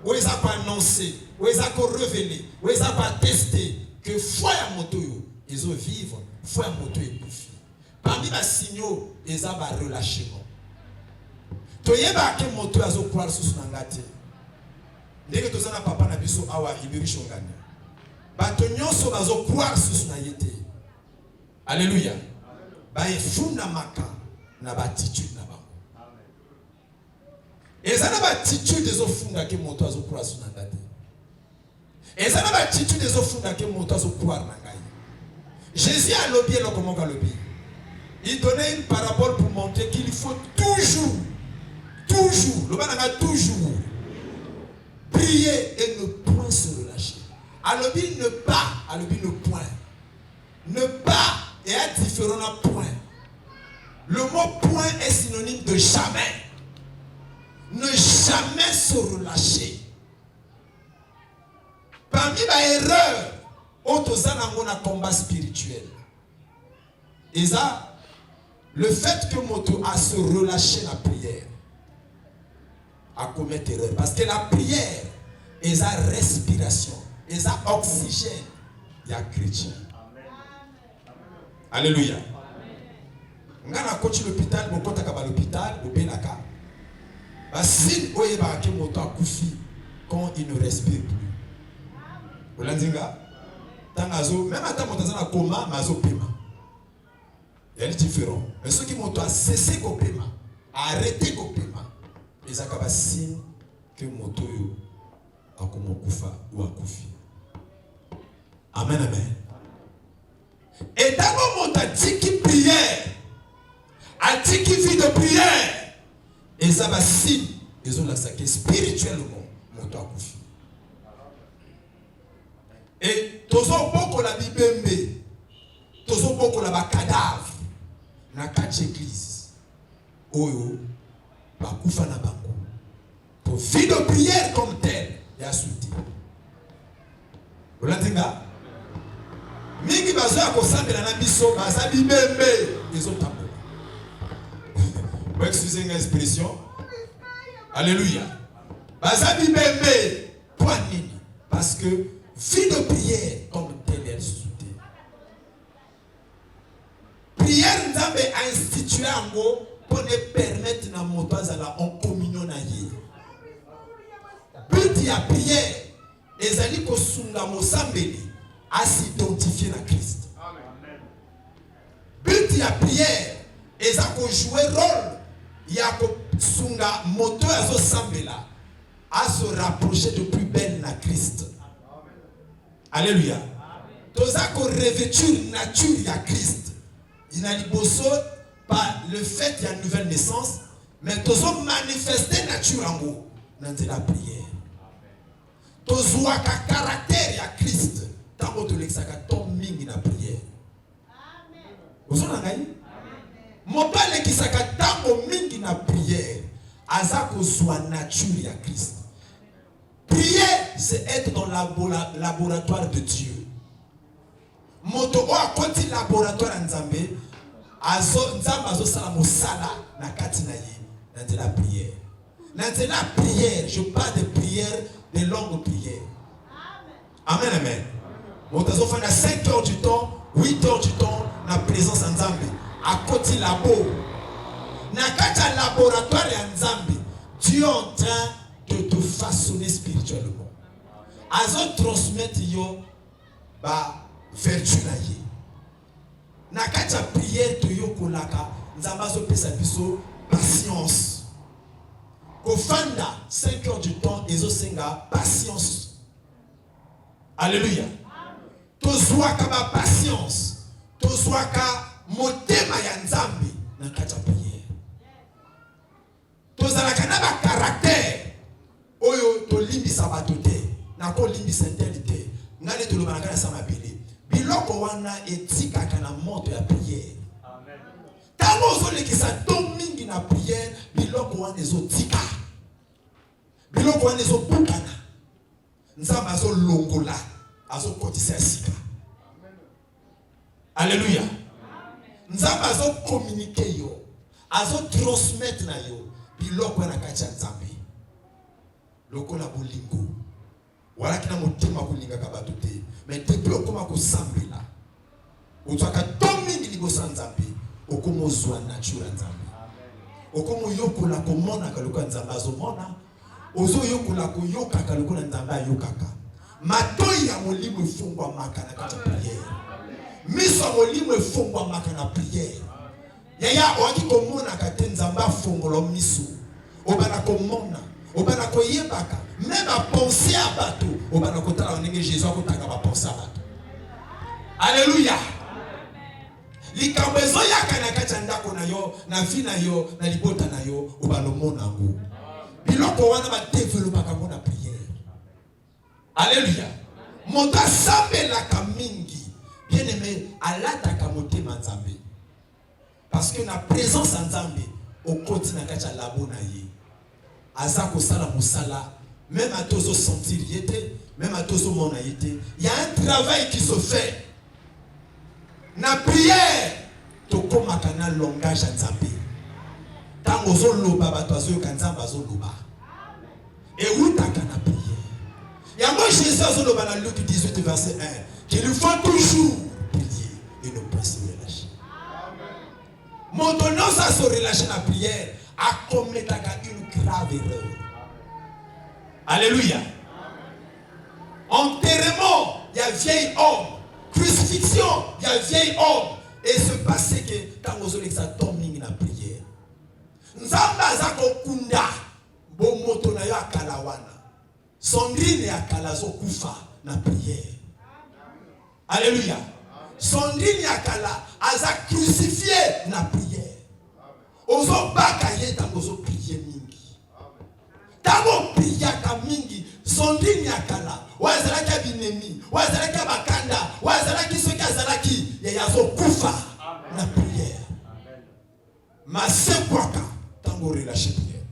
Où ils a pas annoncé, où ils a pas révélé, où ils a pas testé que foi ya moto yo, ils ont vivre, foi ya moto est koufi. Parmi les signaux, ils a ba relâchement. Toyeba ke moto azo croire sur son ngati. Ndenge tozana papa na biso awa ibiri shongana. Bato nyonso bazo croire sur son yete. Alléluia. Ba efunda maka na ba attitude na ba. Ezana ba attitude ezo funda ke moto azo croire sur ngati. Ezana ba attitude ezo funda ke moto azo croire na ngai. Jésus a lobby le comment ka lobby. Il donnait une parabole pour montrer qu'il faut toujours le bananga toujours prier et ne point se relâcher. Alors il ne pas, alors il ne point. Ne pas est un différent point. Le mot point est synonyme de jamais. Ne jamais se relâcher. Parmi les erreurs, autres en un combat spirituel. Et ça, le fait que moto a se relâcher la prière à commettre erreur. Parce que la prière est la respiration, est la oxygène. Il y a chrétien. Alléluia. On a coaché l'hôpital, on a l'hôpital, on a l'hôpital. Si on a un moto à koufi quand il ne respire plus. Vous l'avez dit? Même à mon temps, coma, mazo paiement. Il y a des différents. Mais ceux qui m'ont cessé le paiement, arrêté le paiement. Les akaba signe que moto yo akomo kufa ou akufi. Amen, amen. Et dans le monde a dit qui prière, a dit qui vit de prière, et ça va signe, ils ont la saqué spirituellement, moto akufi. Et tozo boko la bibembe, tozo boko la cadavre, na quatre églises, oyo. Bakufa na bango. Pour vie de prière comme telle, il y a soutien. Vous l'entendez? Mingi bazo ya kosambela na biso bazabi bembe ils ont tambour. Vous excusez l'expression. Alléluia. Bazabi bembe point nini parce que vie de prière comme telle elle soutient. Prière nzambe a institué en gros pour ne permettre na moto azala en communion na ye. But ya prière ezali kosunga mosambeli à s'identifier na Christ. But ya prière eza ko jouer rôle ya kosunga moto azo sambela à se rapprocher de plus belle na Christ. Alléluia. Toza ko revêtir nature ya Christ. Inaliboso par le fait qu'il y a une nouvelle naissance, mais tous ont manifesté nature en haut dans la prière. Tous ont un caractère à Christ. Tant que tu l'exact, ton ming na prière. Vous en avez? Mon père qui s'accorde tant que ming na prière, azako soit nature à Christ. Prier, c'est être dans le laboratoire de Dieu. Moto a continué laboratoire en Zambé. Nzamba azo sala mosala na kati na ye na la prière. Na la prière, je parle de prière, de longues prières. Amen, amen. Motazo fait 5 heures du temps, 8 heures du temps, na présence en Nzambe. À côté labo. Na kati laboratoire en Nzambe, Dieu est en train de te façonner spirituellement. Azo transmettre yo ba vertu na ye. Nakacha prière to yokolaka nzambazo pesa biso patience. Kofanda 5 heures du temps ezo senga patience. Alléluia. Tozwaka ba patience. Tozwaka motema ya nzambe nakacha prière. Tozalaka na ba caractère bako limbi sainteté ngale to lobana kana sama bele biloko wana etika kana moto ya prière. Amen. Tango zo lekisa to mingi na prière biloko wana ezotika. Biloko wana ezobukana. Nzamba azo longola azo kotisa sika. Alléluia. Nzamba azo communiquer yo, azo transmettre na yo biloko wana kacha nzambe. Lokola bolingo. Wala kina motema kulinga kabato te, mais depuis okoma ko sambela. Otwaka tomingi libosa nzambe, okomo zwa nature nzambe. Okomo yokola komona kaloko nzambe azomona, ozo yokola ko yoka kaloko nzambe ayokaka. Matoi ya molimo efungwa makana kata prière. Miso molimo efungwa makana prière. Yaya oaki komona kate nzambe afungolo miso. Obana komona, obana koyebaka, même à penser à bateau, obana kotala onenge Jésus akotaka ba penser à bateau. Alléluia. Likambo ezo yakana kata ndako na yo, na vie na yo, na libota na yo, obana mona ngo. Biloko wana ba développer ka mona prière. Alléluia. Monta sambe la kamingi. Bien aimé, alata kamote manzambe. Parce que na présence en Nzambe, au continent kacha labo na ye. Azako sala musala, même à tozo sentir yete, même à tozo mona yete. Il y a un travail qui se fait. Na prière, to koma kana langage en Nzambe. Tango zo loba batozo yo kanzamba zo loba. Et où ta kana prière. Il y a moi Jésus dans Luc 18 verset 1 qu'il lui faut toujours prier et ne pas se relâcher. Mon nom ça se relâcher la prière a commis une grave erreur. Alléluia. Enterrement, il y a vieil homme. Crucifixion, il y a vieil homme. Et se passait que quand vous avez ça tombe na prière. Nzamba zako kunda bo moto na yo akalawana. Sondrine akala kufa na prière. Alléluia. Sondrine akala aza crucifié na prière. Ozo baka ye tango zo prier mingi. Tango prier ka mingi. Sondrine akala wazala ka binemi, wazala ka bakanda, wazala ki soki azalaki ya yazo kufa na prière. Ma sekwaka tango relâcher prière.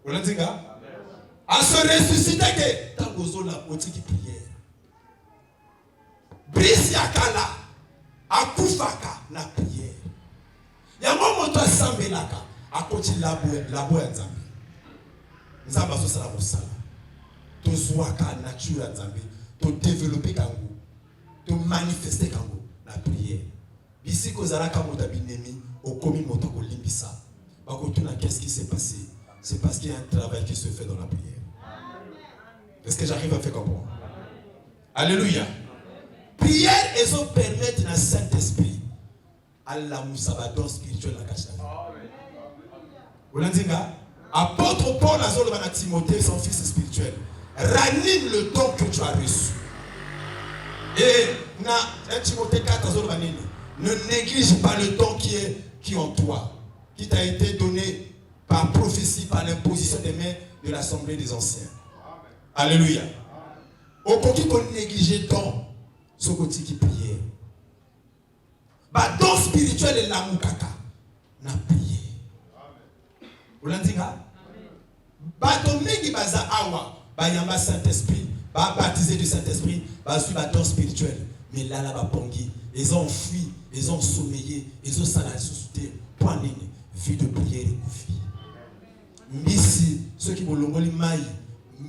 Olanzinga à se ressusciter que tangozo la boutique prière. Brice yakala akufaka na prière. Yango moto asambelaka akoti labo nzambe. Nzamba so sala mosala. To zwaka nature nzambe, to développer kango, to manifester kango na prière. Bisi ko zalaka moto binemi okomi moto ko limbisa. Bakotuna qu'est-ce qui s'est passé? C'est parce qu'il y a un travail qui se fait dans la prière. Est-ce que j'arrive à faire comprendre? Alléluia. Prière et ça permettre à Saint-Esprit à la mousabadon spirituel la cache. Vous l'avez dit, apôtre Paul a dit à Timothée, son fils spirituel, ranime le don que tu as reçu. Et dans Timothée 4, ne néglige pas le don qui est en toi, qui t'a été donné par prophétie, par l'imposition des mains de l'Assemblée des anciens. Alléluia. Au côté qu'on néglige don, ce côté qui prière. Bah don spirituel est la moukaka. Na prière. Vous l'entendez? Bah don mengi baza awa. Bah yamba Saint-Esprit. Bah baptisé du Saint-Esprit. Bah suivre don spirituel. Mais là ba pongi. Ils ont fui. Ils ont sommeillé. Ils ont salé sous-souté. Point ligne. Vie de prière et koufi. Misi. Ceux qui vont l'ongoli maï.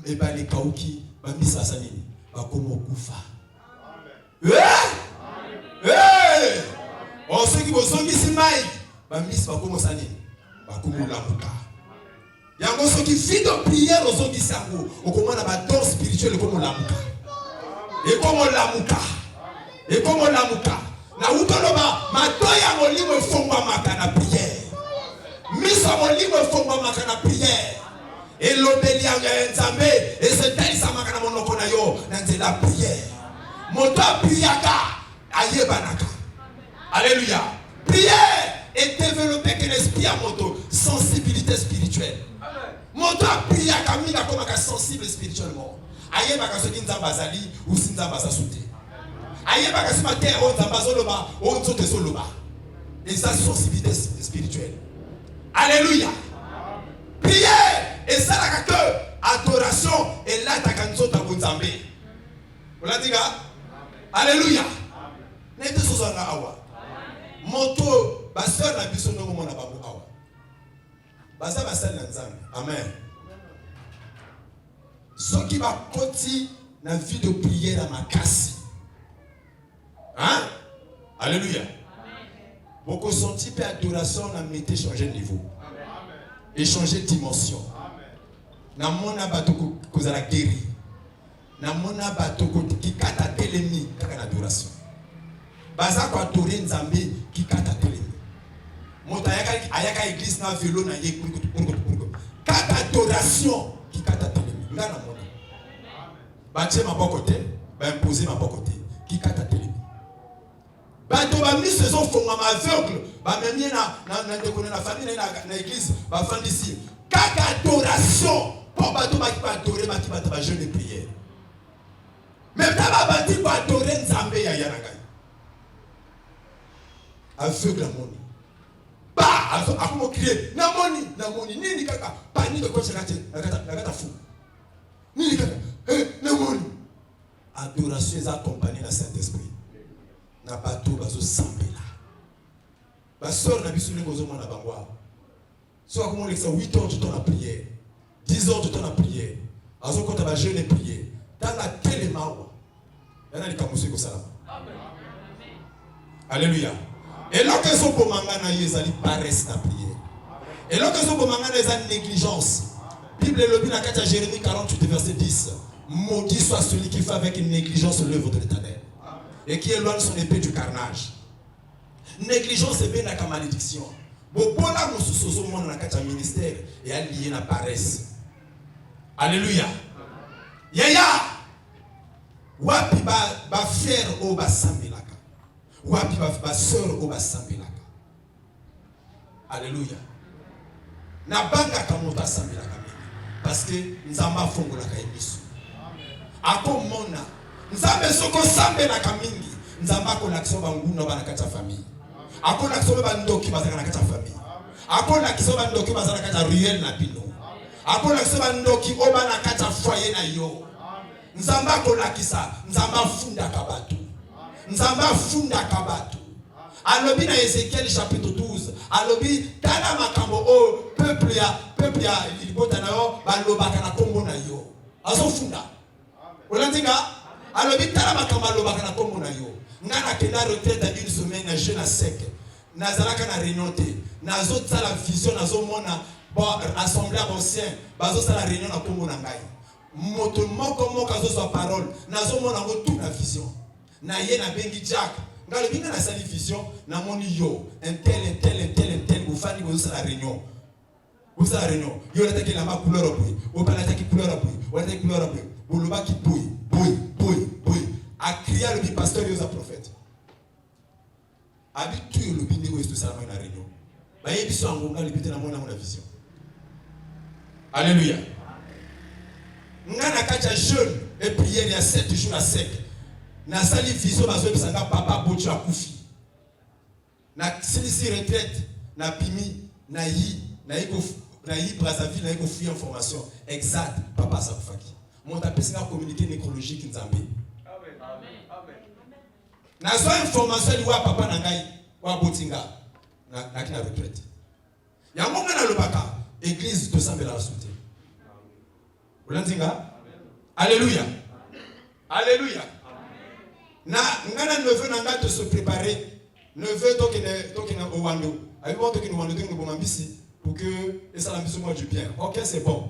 Et bien les kaouki, bah misa sanini, bah comme kufa. Oh ceux qui vont songi simai, bah mis bah comme sanini, bah comme lamuka. Yango ceux qui vivent de prière aux songi sango, au comment on a don spirituel comme lamuka. Et comme lamuka, et comme lamuka. Na utoloba, matoya molimo fongwa makana prière. Misa molimo fongwa makana prière. Et l'obélianga nzambe et c'est taïsa makana monoko na yo nanze la prière. Mota priaka ayebanaka. Alléluia. Prière et développer que l'esprit a moto sensibilité spirituelle. Mota priaka mina comme sensible spirituellement. ayebaka soki nzambe azali ou si nzambe aza sute. Ayebaka si matin o nzambe azoloba o nzoto ezoloba. Et ça sensibilité spirituelle. Alléluia. Prière et ça la que adoration et là ta nzoto ya nzambe. Ola diga? Alléluia. Nete sozanga awa. Moto ba sœur na biso ndongo mona bango awa. Baza basali na nzambe. Amen. Ceux qui va côté la vie de prière à ma casse. Hein? Alléluia. Beaucoup senti peu adoration n'a mettez changer de niveau. Et changer de dimension. Na mona bato ko za la guéri. Na mona bato ko ki kata telemi kaka na adoration. Baza ko adorer nzambe ki kata telemi. Mota ayaka église na vélo na ye pour kata adoration ki kata telemi. Ngana mona. Batie ma côté, ba imposer ma côté. Qui kata telemi. Bato ba mis saison fonga ma aveugle, ba memie na ndeko na famille na église, ba fan d'ici. Kaka adoration. Pour bato ba ki ba adorer ba ki ba jeûne et prière. Même ta ba bati ba adorer nzambe ya yananga. Aveugle moni. Ba akumo crier, na moni nini kaka, panique de quoi c'est nakata fou. Nini kaka. Adoration est accompagnée dans Saint-Esprit. Na bateau bazo sambela. Ba sœur na biso ngozo mona bangwa. So comme on le 8 heures du temps la prière. 10 heures du temps la prière. Azo kota ba jeûne et prière. Dans la télémawa. Yana ni kamusi ko salama. Alléluia. Et là que so pomanga na yezali paresse na prière. Et là que so pomanga na yezali négligence. Bible le bin à Jérémie 48 verset 10. Maudit soit celui qui fait avec une négligence l'œuvre de l'Éternel et qui éloigne son épée du carnage. Négligence est bien la malédiction. Bobola mosusoso mon na kacha ministère et allié na paresse. Alléluia. Yaya. Wapi ba frère o ba sambelaka. Wapi ba sœur o ba sambelaka. Alléluia. Na banga kamota sambelaka. Parce que nzamba fongola ka emisu. Ako mona nzambe soko sambe na kamingi nzamba ko lakso banguna bana kata famille ako lakso bandoki bazaka na kata famille ako lakso bandoki bazaka kata ruelle na bino ako lakso bandoki obana kata foyer na yo nzamba ko lakisa nzamba funda kabatu nzamba funda kabatu alobi na Ézéchiel chapitre 12 alobi tana makambo o peuple ya libota na yo balobaka na kombo na yo azofunda. Olandinga alobi tala makamba lobaka na kombo na yo ngana kenda retraite à une semaine na jeune à sec nazalaka na réunion te nazo tsala vision nazo mona bon assemblée ancien bazo sala réunion na kombo na ngai moto moko azo sa parole nazo mona ngo tout na vision na ye na bengi Jack ngalo binga na sali vision na moni yo un tel ou fani bazo sala réunion. Vous avez réunion yo la taki la ma couleur boy o bala taki couleur boy o taki couleur boy boloba ki boy a crié le pasteur et aux prophètes habitué le bindi ou est ça la réunion ba yebiso angonga le bité na mona vision. Alléluia. Ngana kacha jeûne et prière il y a 7 jours à sec na sali vision bazo bisanga papa bochu akufi na silisi retraite na pimi na yi Brazzaville na fouiller information exact papa sakufaki mon tapesi na communiquer nécrologique nzambe. Amen. Na so information liwa papa na ngai wa botinga na kina retraite ya monga na lobaka église de sambela la soute. Olandinga. Alléluia. Alléluia. Na ngana neveu na ngata se préparer neveu tokena owando ayibo tokena owando tokena bomambisi pour que ça la mission moi du bien. OK, c'est bon.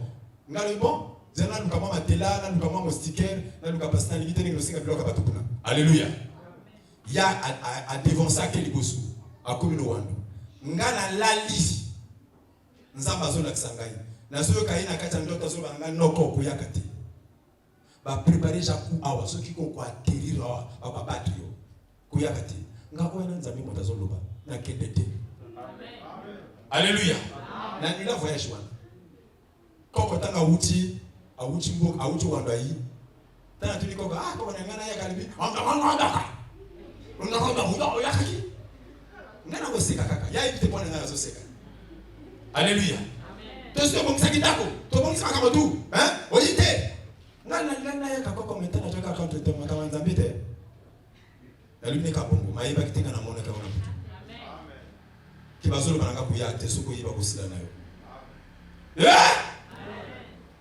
Ngalo bon, zena lukama matela, na lukama mo sticker, na lukama pasna limité ni losinga bloka batupuna. Alléluia. Ya a devant ça que libosu akomino wando. Ngana lali. Nzamba zo na kisangai. Na so kaina kata ndoto zo banga noko kuyakati. Ba préparer jaku awa so ki ko atterrir awa ba batrio. Kuyakati. Ngako na nzambi motazo loba na kedete. Amen. Alléluia. Na nila voyage wana. Koko tanga uti, awuti wandai, Tant que tu dis que ah, comment on a gagné à Calibi, on a alléluia. Tu sais comme ça qui d'accord. Tu bon ça comme tout. Hein? Oyite. Na kako comme tant na joka quand tu te montes en Zambie. La lune ka bongo, ma iba kitinga na mona ka wana. Amen. Ki bazolo bananga kuya te soko iba kusila nayo.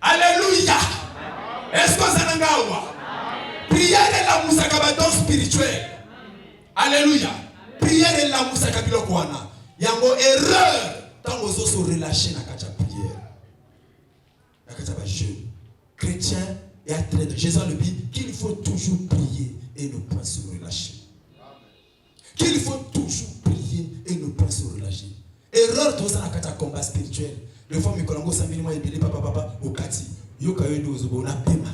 Alléluia. Est-ce que ça n'a pas? Prière est la moussaka badon spirituel. Alléluia. Prière est la moussaka biloko wana. Yango erreur. Tant aux autres se relâcher na kacha prière. Na kacha ba jeûne. Chrétien et athlète. Jésus le dit qu'il faut toujours prier et ne pas se relâcher. Qu'il faut toujours prier et ne pas se relâcher. Erreur tout ça na kacha combat spirituel. Le fois Mikolongo Sambili moi ebele papa okati. Yo kayo do zobo na pema.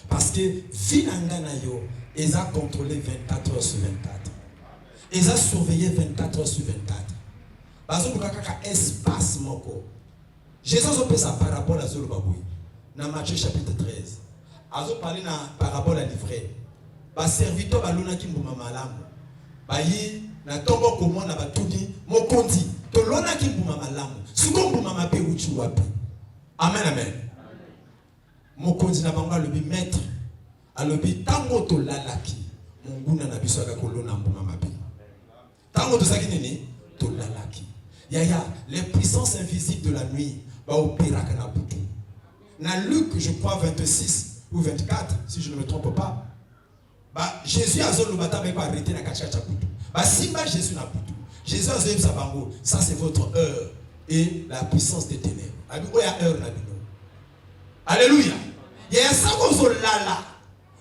Parce que Vinangana yo, ils ont contrôlé 24 heures sur 24. Ils ont surveillé 24 heures sur 24. Parce que kaka espace moko. Jésus a fait sa parabole à Zolobaboui. Dans Matthieu chapitre 13. Azo parlé na parabole à livrer. Ba serviteur ba luna kimbuma malamu. Ba yi na tombo komo na batuni mokonzi. To lona kimbuma malamu. Suko mbuma mabe uchi wapi. Amen amen. Mokonzi na bango alobi maître. Alobi tango to lalaki. Munguna na biso ka kolona mbuma mabe. Tango to saki nini? To lalaki. Yaya, les puissances invisibles de la nuit va opérer à Kanabutu. Dans Luc, je crois 26 ou 24, si je ne me trompe pas, bah, Jésus a zolo bata mais pas arrêté na kachacha butu. Bah si bah Jésus n'a butu. Jésus a zolo sabango, ça c'est votre heure et la puissance des ténèbres. Alléluia. Il y a ça qu'on lala.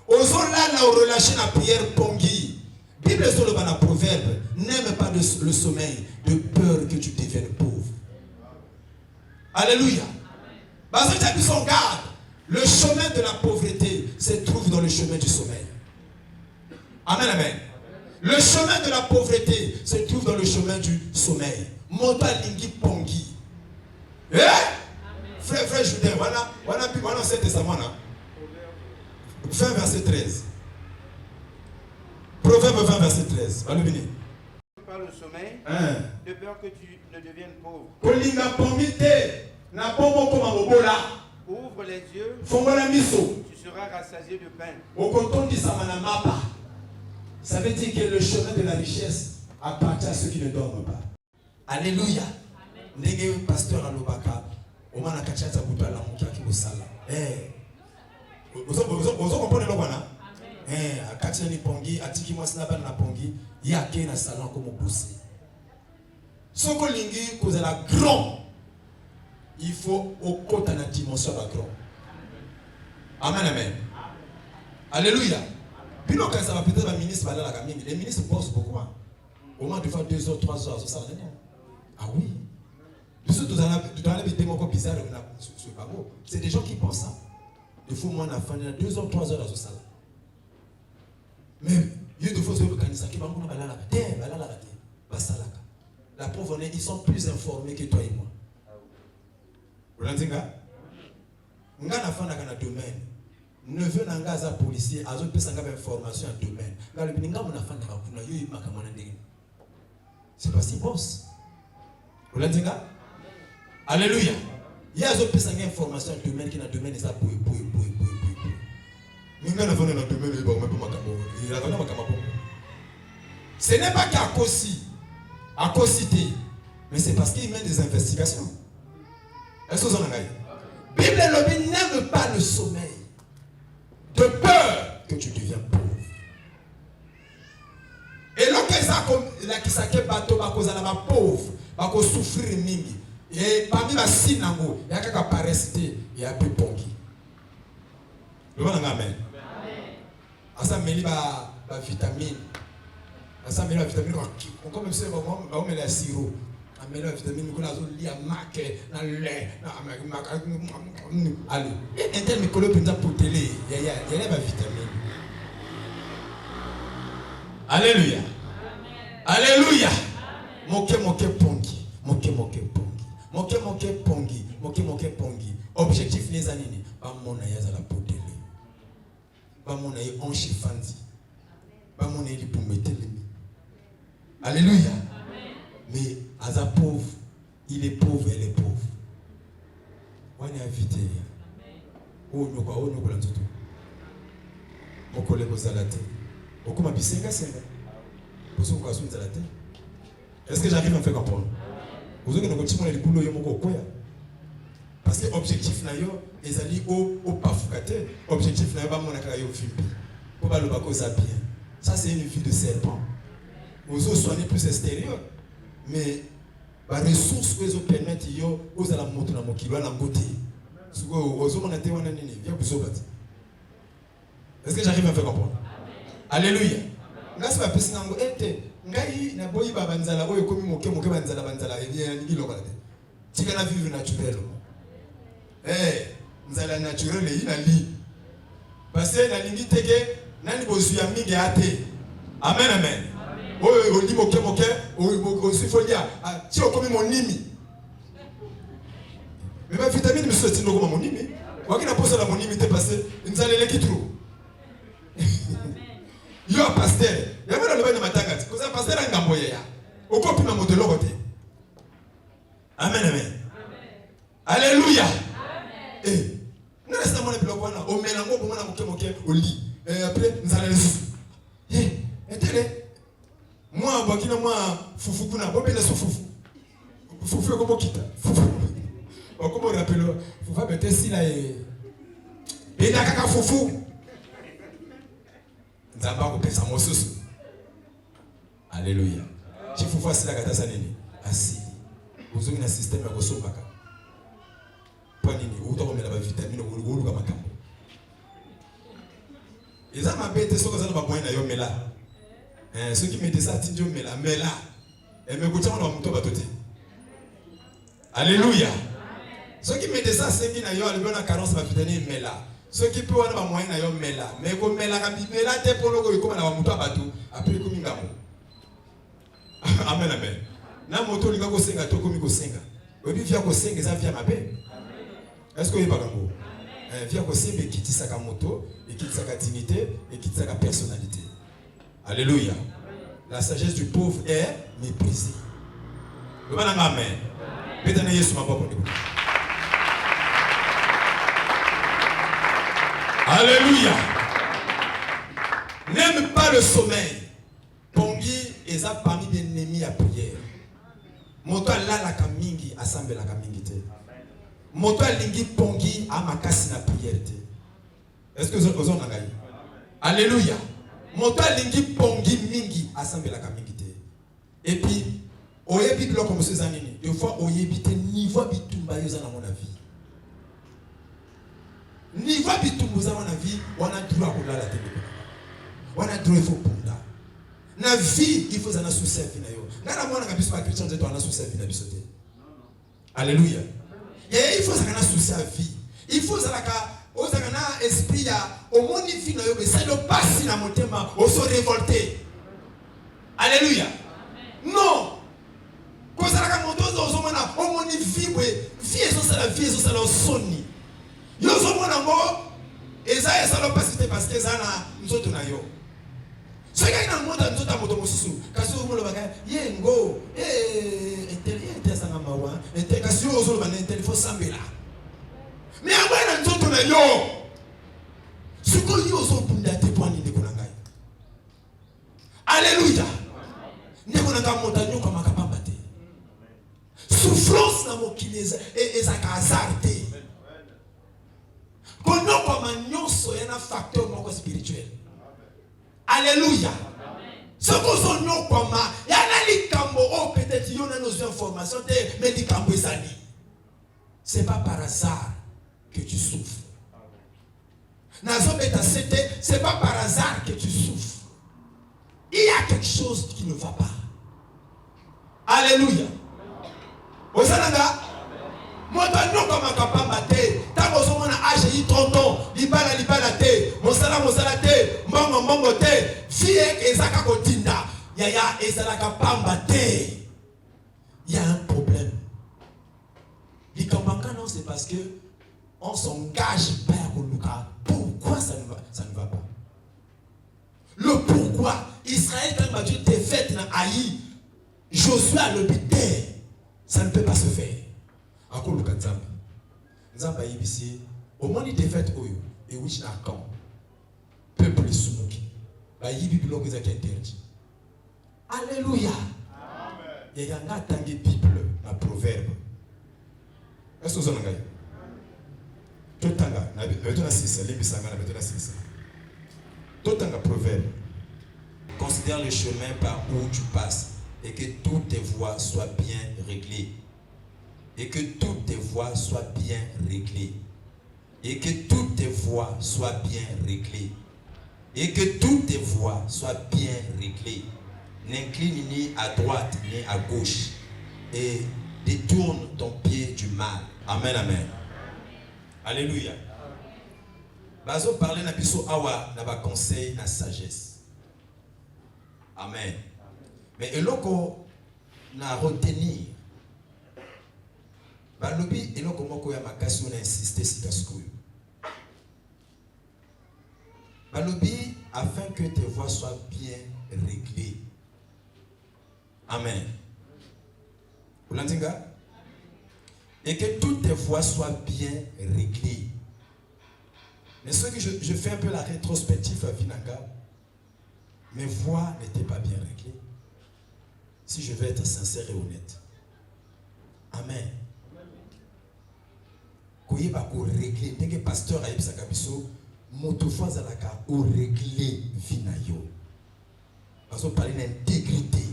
Ozolala au relâcher la prière pongi. Bible sur le proverbe, n'aime pas le sommeil de peur que tu deviennes pauvre. Alléluia. Parce que tu as mis son garde. Le chemin de la pauvreté se trouve dans le chemin du sommeil. Amen, amen. Le chemin de la pauvreté se trouve dans le chemin du sommeil. Mota lingi pongi. Eh? Frère Judas, voilà 7 Testament. Fin verset 13. Proverbe 20 verset 13. Par le sommeil, de peur que tu ne deviennes pauvre. Ouvre les yeux, tu seras rassasié de pain. Ça veut dire que le chemin de la richesse appartient à ceux qui ne dorment pas. Alléluia. Ndenge pasteur alobaka, omana kachata buta la mukia ki bosala. Ozo comprendre lo bana? Akatia ni pongi, atiki mwasi na bana na pongi, yake na salon comme bosser. Soko lingi kozala grand. Il faut au côté de la dimension de la grand. Amen, amen. Alléluia. Puis quand ça va peut-être le ministre va aller à la gamine. Les ministres bossent beaucoup. Au moins 2 fois 2 heures, 3 heures, ça va venir. Ah oui. C'est des gens qui pensent ça. Il faut moins la fin de 2 heures, 3 heures à ce salon. Mais il y a des fois qui vont la pauvre, ils sont plus informés que toi et moi. Vous l'entendez? Nga na fana kana domaine. Neveu na nga za policier, azo pesa nga information en domaine. Nga le binga mona fana ka kuna yo imaka mona ndenge. C'est pas si boss. Vous l'entendez? Alléluia. Il y a azo pesa nga information en domaine qui na domaine ça boy. Nga na fana na domaine ba ma makambo. Il a kana makambo. Ce n'est pas qu'à cosité, mais c'est parce qu'il mène des investigations. Est-ce que vous en avez? Bible n'aime pas le sommeil de peur que tu deviens pauvre. Et lorsqu'il qui s'acquiert bateau, il va pauvre, il va souffrir mingi. Et parmi les sinango, il y a quelqu'un qui paresse et il y a peu pongi. Amen. Asa meli ba vitamine. Asa meli ba vitamine on comme ça on met la sirop. Mais la vitamine que la zone lia marqué dans lait allez un tel micro peut pour télé il y a la vitamine. Alléluia. Alléluia. Moke pongi Moke pongi. Objectif les années. Pas mon aïe à la potele. Pas mon aïe en chifandi. Pas mon aïe pour mettre les. Alléluia. Mais Aza pauvre, il est pauvre, elle est pauvre. On est invité. Oh non quoi, l'antoto. Mon collègue aux alatés. Beaucoup m'a bisenga senga. Pour ce qu'on a sur alatés. Est-ce que j'arrive à me faire comprendre? Vous avez continué les boulots yomoko koya. Parce que objectif na yo, ils allaient au pafukate. Objectif na yo ba mona kaya yo fimbi. Pour ba le bako ça bien. Ça c'est une vie de serpent. Vous soignez plus extérieur. Mais les ressources que vous permettent, vous allez monter dans mon kilo, dans mon côté. Est-ce que j'arrive à faire comprendre? Alléluia. Merci à personne. Ngai na boyi babanzala oyo komi moke banzala tika na vivre naturel. Nzala naturel ina li. Parce que na lingi teke nani bozuya mingi ate. Amen amen. Oh, dit moke, aussi faut dire, si on comme mon nimi. Mais ma vitamine me soutient comme mon nimi. Moi qui n'a pas ça la mon nimi, t'es passé, nous allons les quitter. Yo pasteur, il y a même le bain de matangati. Parce que pasteur a un gamboye. Au copie ma modèle côté. Amen amen. Alléluia. Eh, nous restons mon épilogue là. Au mélange pour moi moke au lit. Après nous allons les. Eh, intérêt. Moi, moi, foufou kuna, bon ben foufou. Foufou comment quitte. Foufou. Comment rappelle foufou bete si là et bena kaka foufou. Nzamba ko pesa mosusu. Alléluia. Si foufou asila kata sanini. Asili. Uzungi na système ya kosombaka. Kwa nini? Utakomela ba vitamine olu ka makambo. Eza mabete soko za ba moyen na yo mela. Ceux qui mettaient ça, mais là, et me coûtent on va me. Alléluia. Ceux qui mettaient ça, c'est qui n'a eu la carence va finir mais là. Ceux qui peuvent avoir moyen n'a eu mais là. Mais comme mais là, t'es pour le go comme la moto à bateau. Après comme une gamme. Amen amen. Na moto linga ko senga to comme ko senga. Obi via ko senga ça via ma paix. Est-ce que vous pas gambo? Via ko senga quitte sa moto, et quitte sa dignité, et quitte sa personnalité. Alléluia. La sagesse du pauvre est méprisée. Amen. Pétane Yesu maboko. Alléluia. N'aime pas le sommeil. Pongi est parmi les ennemis à prière. Moto la la kamingi assemble la kamingi te. Moto lingi pongi a makasi na prière te. Est-ce que vous en avez? Alléluia. Moto lingi pongi mingi assemble la kamingi te. Et puis oyebi bloc comme ces années. Des fois oyebi te niveau bitumba yoza na mon avis. Niveau bitumba za mon avis, on a droit pour la télé. On a droit faut punda. Na vie il faut zana sous service na yo. Ngana mwana kabisa ba Christian zetu ana sous service na bisote. Alléluia. Et il faut zana sous service. Il faut zana ka ozana esprit ya omoni fi na yo be c'est le passi na motema o so révolté. Alléluia. Non. Ko zana ka motozo o so mona omoni fi we fi eso sala vie eso sala soni. Yo so mona ngo eza lo passi parce que zana nzoto na yo. Ce qui est dans le monde, nous sommes en train de se faire. Parce que nous sommes en train de se faire. Parce que nous sommes en train de se faire. Mais après, nous sommes en train de se faire. Ce que nous sommes en train de se faire. Alléluia. Nous sommes en train de se faire. Souffrance dans mon kiné et à hasardé. Pour nous, comme nous sommes un facteur spirituel. Alléluia. Ce que nous sommes comme il y a des cambo peut-être il y a nos informations mais des cambo c'est pas par hasard que tu souffres. C'est pas par hasard que tu souffres. Il y a quelque chose qui ne va pas. Alléluia. Osananga Motanyo comme papa maté, tant que mon âge est 30 ans, libala té, mosala té, mongo té, fille ezaka kotinda, yaya ezalaka pamba té. Il y a un problème. on s'engage Père Luka. Pourquoi ça ne va pas? Le pourquoi Israël quand il a battu défaite dans Haï, Josué a le bité, ça ne peut pas se faire. Encore Luka Nzambe. Nzambe ici, au moins il défaite Oyo et oui na camp. Peuple sumuki. Ba yibi biloko ezaki interdit. Alléluia. Amen. Il y a un tangi Bible, un proverbe. Est-ce que vous en avez? Tout tanga, na betona 6, libisanga na betona 6. Tout tanga proverbe. Considère le chemin par où tu passes et que toutes tes voies soient bien réglées. Et que toutes tes voies soient bien réglées. Et que toutes tes voies soient bien réglées. Et que toutes tes voies soient bien réglées. N'incline ni à droite ni à gauche. Et détourne ton pied du mal. Amen, amen. Alléluia. Bazo parler na biso awa na ba conseil na sagesse. Amen. Mais eloko na retenir. Balobi eloko moko ya makasi on a insisté sikasuko. Balobi afin que tes voies soient bien réglées. Amen. Ulandinga? Et que toutes tes voies soient bien réglées. Mais ce que je fais un peu la rétrospective à Vinanga, mes voies n'étaient pas bien réglées. Si je vais être sincère et honnête. Amen. Koye ba ko régler, dès que pasteur a yebisa kabiso, moto fois alaka o régler vinayo. Parce qu'on parle d'intégrité.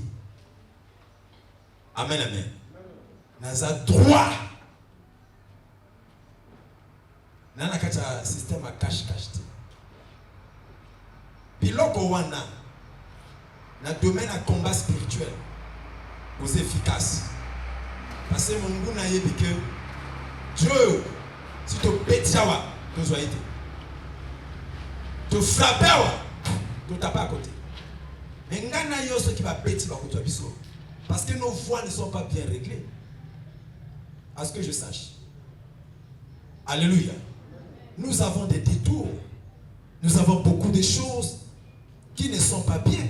Amen, amen. Naza droit. Nana kacha système à cash. Biloko wana na domaine à combat spirituel aux efficaces. Parce que mon goût n'a yebi que Dieu, si tu pétis awa, tu sois été. Tu frappes awa, tu t'as pas à côté. Mais ngana yo ce qui va pétir va côté biso. Parce que nos voies ne sont pas bien réglées. À ce que je sache. Alléluia. Nous avons des détours. Nous avons beaucoup de choses qui ne sont pas bien.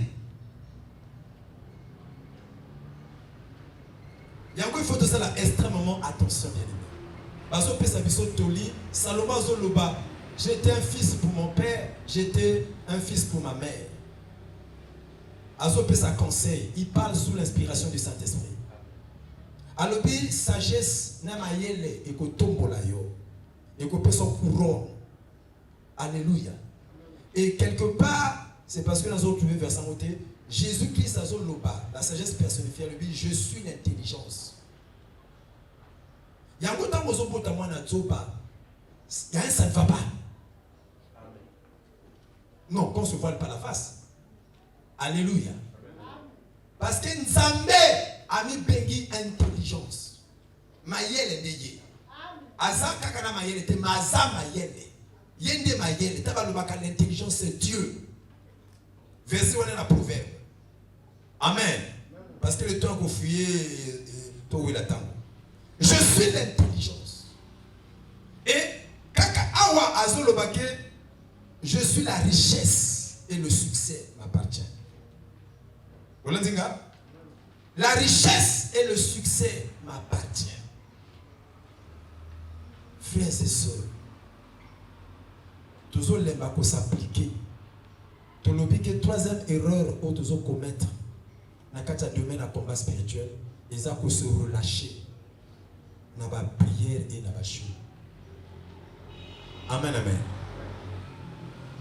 Il faut de cela extrêmement attention, bien aimé. Parce que Salomon Zoloba, j'étais un fils pour mon père, j'étais un fils pour ma mère. Azopé sa conseil, il parle sous l'inspiration du Saint-Esprit. Alobi sagesse namayele et ko tombola yo et ko peso couronne. Alléluia. Et quelque part, c'est parce que nous avons trouvé verset noté, Jésus-Christ azoloba, la sagesse personnifiée, lui, je suis l'intelligence. Il y a un temps où on ça ne va pas. Non, qu'on se voile pas la face. Alléluia. Parce que Nzambe a mis bengi intelligence. Mayele neye. Aza kakana mayele te maza mayele. Yende mayele. Tabalubaka l'intelligence c'est Dieu. Verset on est la proverbe. Amen. Parce que le temps qu'on fuyait, tout il attend. Je suis l'intelligence. Et kaka awa azolobake, je suis la richesse et le succès m'appartient. La richesse et le succès m'appartient. Frères et sœurs, toujours les bako s'appliquer. Tu l'oublies que troisième erreur où tu commettre dans le domaine de combat spirituel, ils ont se relâcher dans la prière et dans la chou. Amen, amen.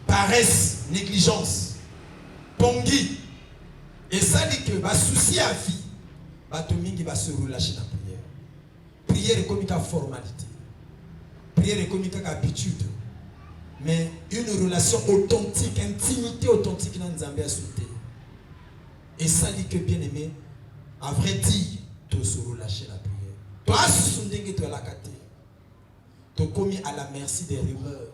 Paresse, négligence, pongi. Et ça dit que va souci à vie, va se relâcher dans la prière. Prière est comme une formalité. Prière est comme une habitude. Mais une relation authentique, intimité authentique dans Nzambe a sauté. Et ça dit que bien aimé, à vrai dire, tu se relâcher la prière. Toi, tu as la carte. Tu as commis à la merci des rumeurs.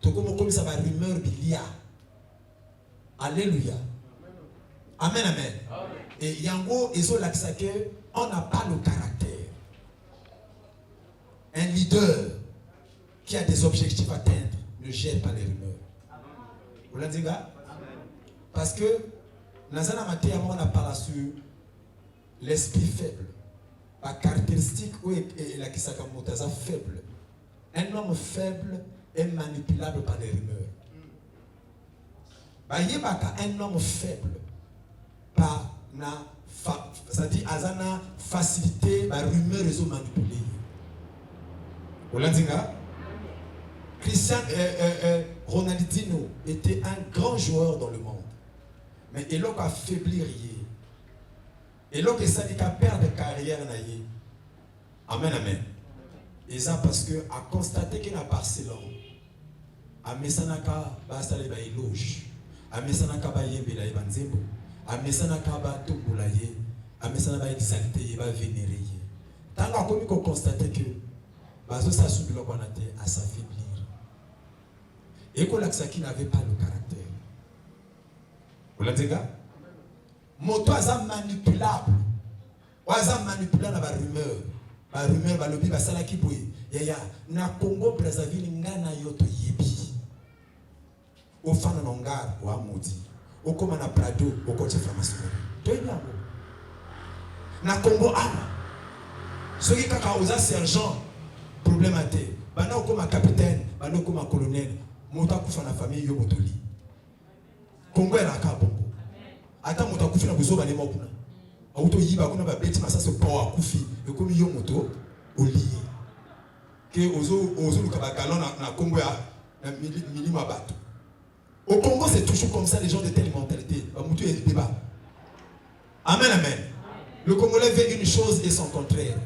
Tu as commis ça va rumeur bilia. Alléluia. Amen, amen. Et Yango, on n'a pas le caractère. Un leader qui a des objectifs à atteindre ne gère pas les rumeurs. Vous l'avez dit, gars? Parce que dans un amateur, on a parlé sur l'esprit faible. La caractéristique où la kisakamotaza faible. Un homme faible est manipulable par les rumeurs. Un homme faible par c'est-à-dire azana facilité par rumeur et manipulé. Vous l'avez dit, gars? Ronaldinho était un grand joueur dans le monde. Mais il a affaibli. Il a perdu de carrière. Amen, amen. Et ça parce que a constaté qu'il a Barcelone. A mesanaka ba sale ba éloge. A mesanaka ba yembela ebanzembo. A mesanaka ba tobulaye. A mesanaka ba exalter ba vénérer. Tant qu'on a constaté que bazo sa subilo konate a s'affaiblir. Et qu'on qui n'avait pas le caractère. Vous l'avez dit, gars? Moto est manipulable. Ou est manipulable par rumeur. Par rumeur, par lobby, par salaki boui. Yaya, na Congo Brazzaville ngana yoto yibi. Au fan de Nongar, ou à Moudi. Au comme na Prado, au côté franc-maçonnerie. Tu es bien. Na Congo ama. Ceux qui ont un sergent, problème à terre. Bana comme un capitaine, bana comme un colonel. Mota kufa na famille yo motoli. Congo ela ka bongo. Ata mota kufa na buzo bale mokuna. Auto yiba kuna ba beti masasa power kufi e komi yo moto olié. Que ozo luka ba galon na Congo ya milima bato. Au Congo c'est toujours comme ça les gens de telle mentalité. Ba mutu e débat. Amen amen. Le Congolais veut une chose et son contraire.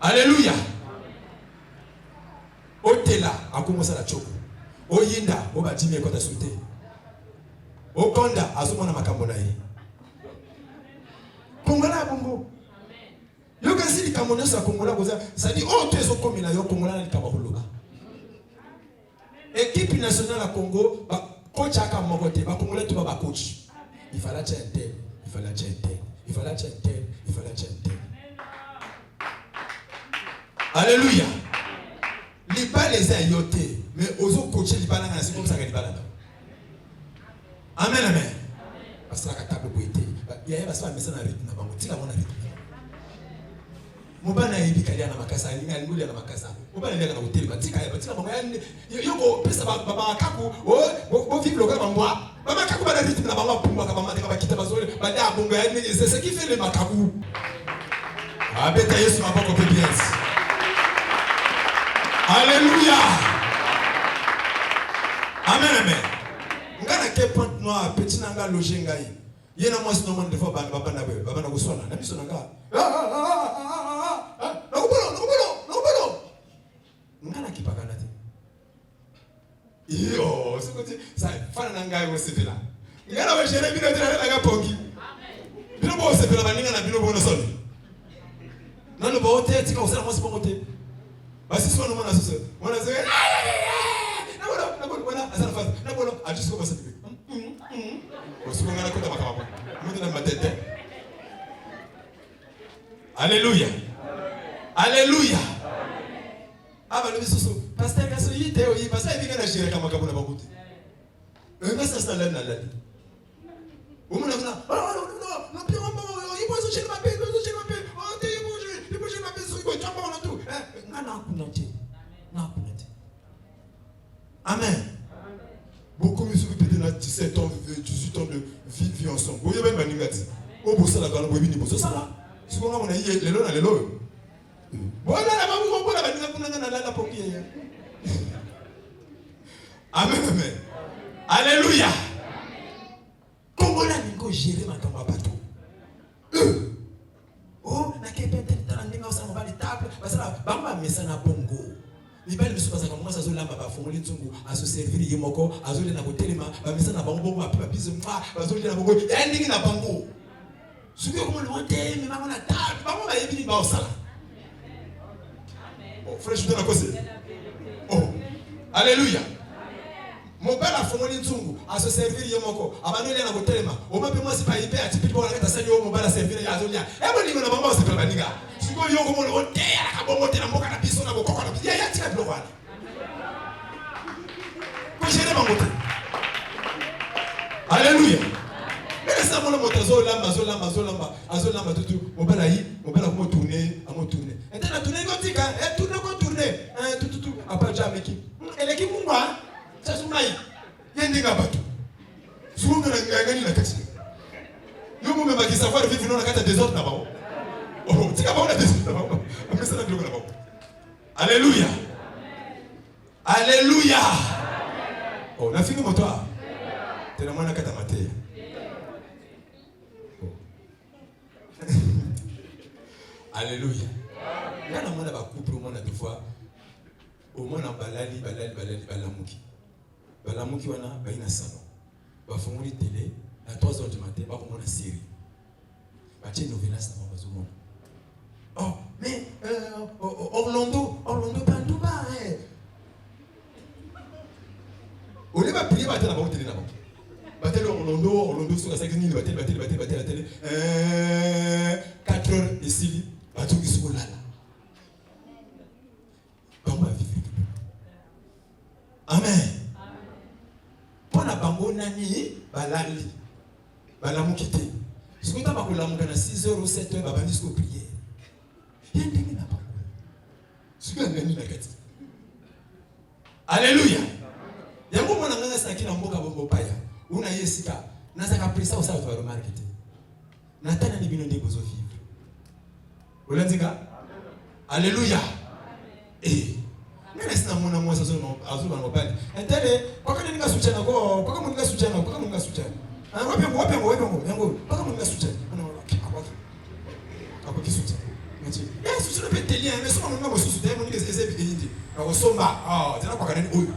Alléluia. Otela a commencé la choco. Oyinda, obatimi ekota sauté. Okonda, azumona makambo na ye. Kongola bongo. Yo kasi likamona sa Kongola boza, ça dit oh tu es au komila yo Kongola na likabaholoba. Équipe nationale à Congo, ba coach aka mokote, ba Congolais tu ba coach. Il fallait un tel, il fallait un tel, il fallait un tel, il fallait un tel. Alléluia. Les balles les ayotés, mais aux autres coachés les balles c'est comme ça que les balles. Amen amen. Parce que la table boité, il y a pas ça mais ça na rythme na bango, tika mona rythme. Mobana yibi kalia na makasa, ninga nguli na makasa. Mobana ndeka na hotel ba tika ya ba tika bango yoko pesa ba kaku, o vivre le gars moi. Ba kaku ba na rythme na bango pumba ka ba mateka ba kita bazole, ba da bongo ya c'est ce qui fait le makaku. Ah beta Yesu maboko obedience. Alléluia. Amen, amen. Ngana ke point noir petit nanga loger ngai. Yena moi sinon man defo bana bana go sona. Na biso nanga. No bolo. Ngana ki pakana te. Yo, c'est côté ça fana nanga go sepela. Ngana we jere bino tena nanga pongi. Amen. Bino bo sepela baninga na bino bo no soni. Nano bo te tika osala moi sipo te. Basi sio ndo mwana sasa. Mwana sasa. Na asana fast. Na bolo ajisi kwa sasa. Usiku ngana kwenda makababa. Mimi na matete. Alléluia. Alléluia. Aba le bisoso. Pasteur kaso yite oyi pasteur ibi kana shirika makabuna bakuti. Ngasa sasa la la. Umuna kuna. No pio mama yibo so shirika pe. Oh te yibo shirika pe so ko chamba na tu. Amen. Beaucoup de gens qui ont 17 ans, 18 ans de vie ensemble. Vous voyez même Maningati. Au bout de la gare, vous voyez ni ça là. Si vous avez les lots, les lots. Voilà la maman, vous avez la pompier. Amen, amen. Alléluia. Comment la ningo gérer ma tombe à bateau? Oh, na kepete talandinga osama ba table, parce que bamba mesana bongo. Ni bali biso parce que moi ça zo lamba ba fongoli tsungu aso servir yemoko azo le na kotelema ba mesana bongo ba pa biso mwa azo le na bongo ending na bongo. Subi ko mo le mais maman na table, maman ba yebi ni ba osala. Oh, frère, je te la cause. Oh, alléluia. Mon père a fongoli tsungu aso servir yemoko abano le na kotelema o mape moi c'est pas hyper atypique pour la kata sali o mo bala servir ya azo lia. E mo lingo na bongo c'est pas baninga. Siko yo ko mo le te ya ka bongo te na mboka na biso na bokoko na ya tika blowana. Alléluia. Mais ça mon moto azolamba tout mobala comment tourner, Et t'as tourné gotika, tourner, tout après jamais qui. Elle qui mumba, ça soumai. Yendiga bato. Souvent na ngani na kati. Yo mo mema ki savoir vivre dans la carte des autres là-bas. Oh, tu vas voir des autres là-bas. Mais ça là-bas. Alléluia. Alléluia. Oh, la fini moto. T'es la mwana kata maté. Alléluia. Là, on a un couple, on a deux fois. Au moins, on a balali, balamuki. Balamuki, on a un salon. On a fait une télé. À 3h du matin, on a une série. On a une nouvelle, ça va pas au monde. Oh, mais Orlando, pas tout bas. On est pas prié, on a une télé là-bas. Battel Orlando, sur la 5 000, battel la télé. 4 heures ici, battel qui sont là. On va vivre. Amen. Pour la bango nani, balali, balamukite. Ce que tu as pas la 6 heures ou 7 heures, babandis qu'on prière. Il y a un demi là-bas. Ce que tu as gagné la quête. Alléluia. Il y a un moment où on a un qui n'a pas de paya. Una yesika nazaka presa osa to remarquer natana ni bino ndeko zo vivre olanzika alléluia eh nene sina mona mwa sazo no azuba no bali entele kwa kana ninga suchana ko kwa kama ninga suchana wapi yango kwa kama ninga suchana ana kwa kisucha ngachi yesu sio petelia mais sio mwana mwa susu demo ninga zeze bidindi na somba tena kwa kana oyo.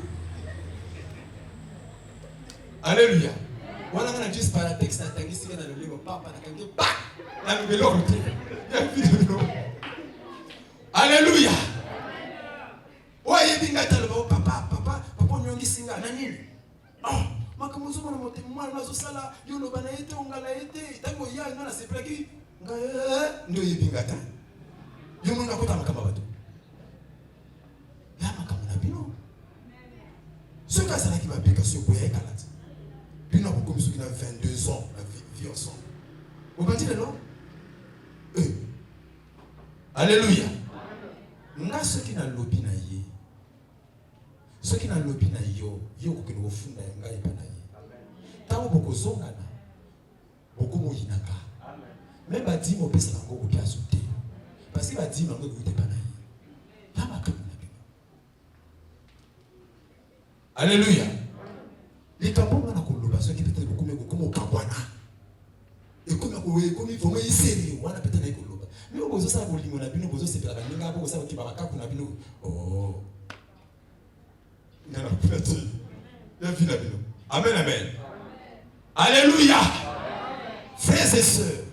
Alléluia. Voilà on a juste par la texte à tangiser dans le livre papa na kange pa na mbelo route. Alléluia. Oye bingata le papa nyongi singa na nini? Makamuzo mwana mote mwana nazo sala yolo bana ete ongala ete tango ya ngana seplaki ndio yibingata. Yo mwana kota makamba bato. Ya makamuna bino. Ce que ça qui va bien sur quoi est calate. Puis nous avons comme ceux qui ont 22 ans, la vie ensemble. Vous m'avez dit non? Alléluia. Nous avons ceux qui n'ont lobby na yé. Ceux qui n'ont lobby na yo, yo qui nous font na yanga et panaye. Tant beaucoup zongana, beaucoup moyinaka. Même badi mo pesa nango ko pia sauter. Parce que badi nango ko te panaye. La makamuna bino. Alléluia. Les tampons na koloba ceux qui peut-être beaucoup mais comme kabwana. Et comme il faut me sérieux, on a peut-être na koloba. Mais on bozo ça bolimo na bino bozo c'est la baninga bozo ça ki babaka kuna bino. Oh. Ngana peut-être. Ya vie na bino. Amen amen. Alléluia. Frères et sœurs,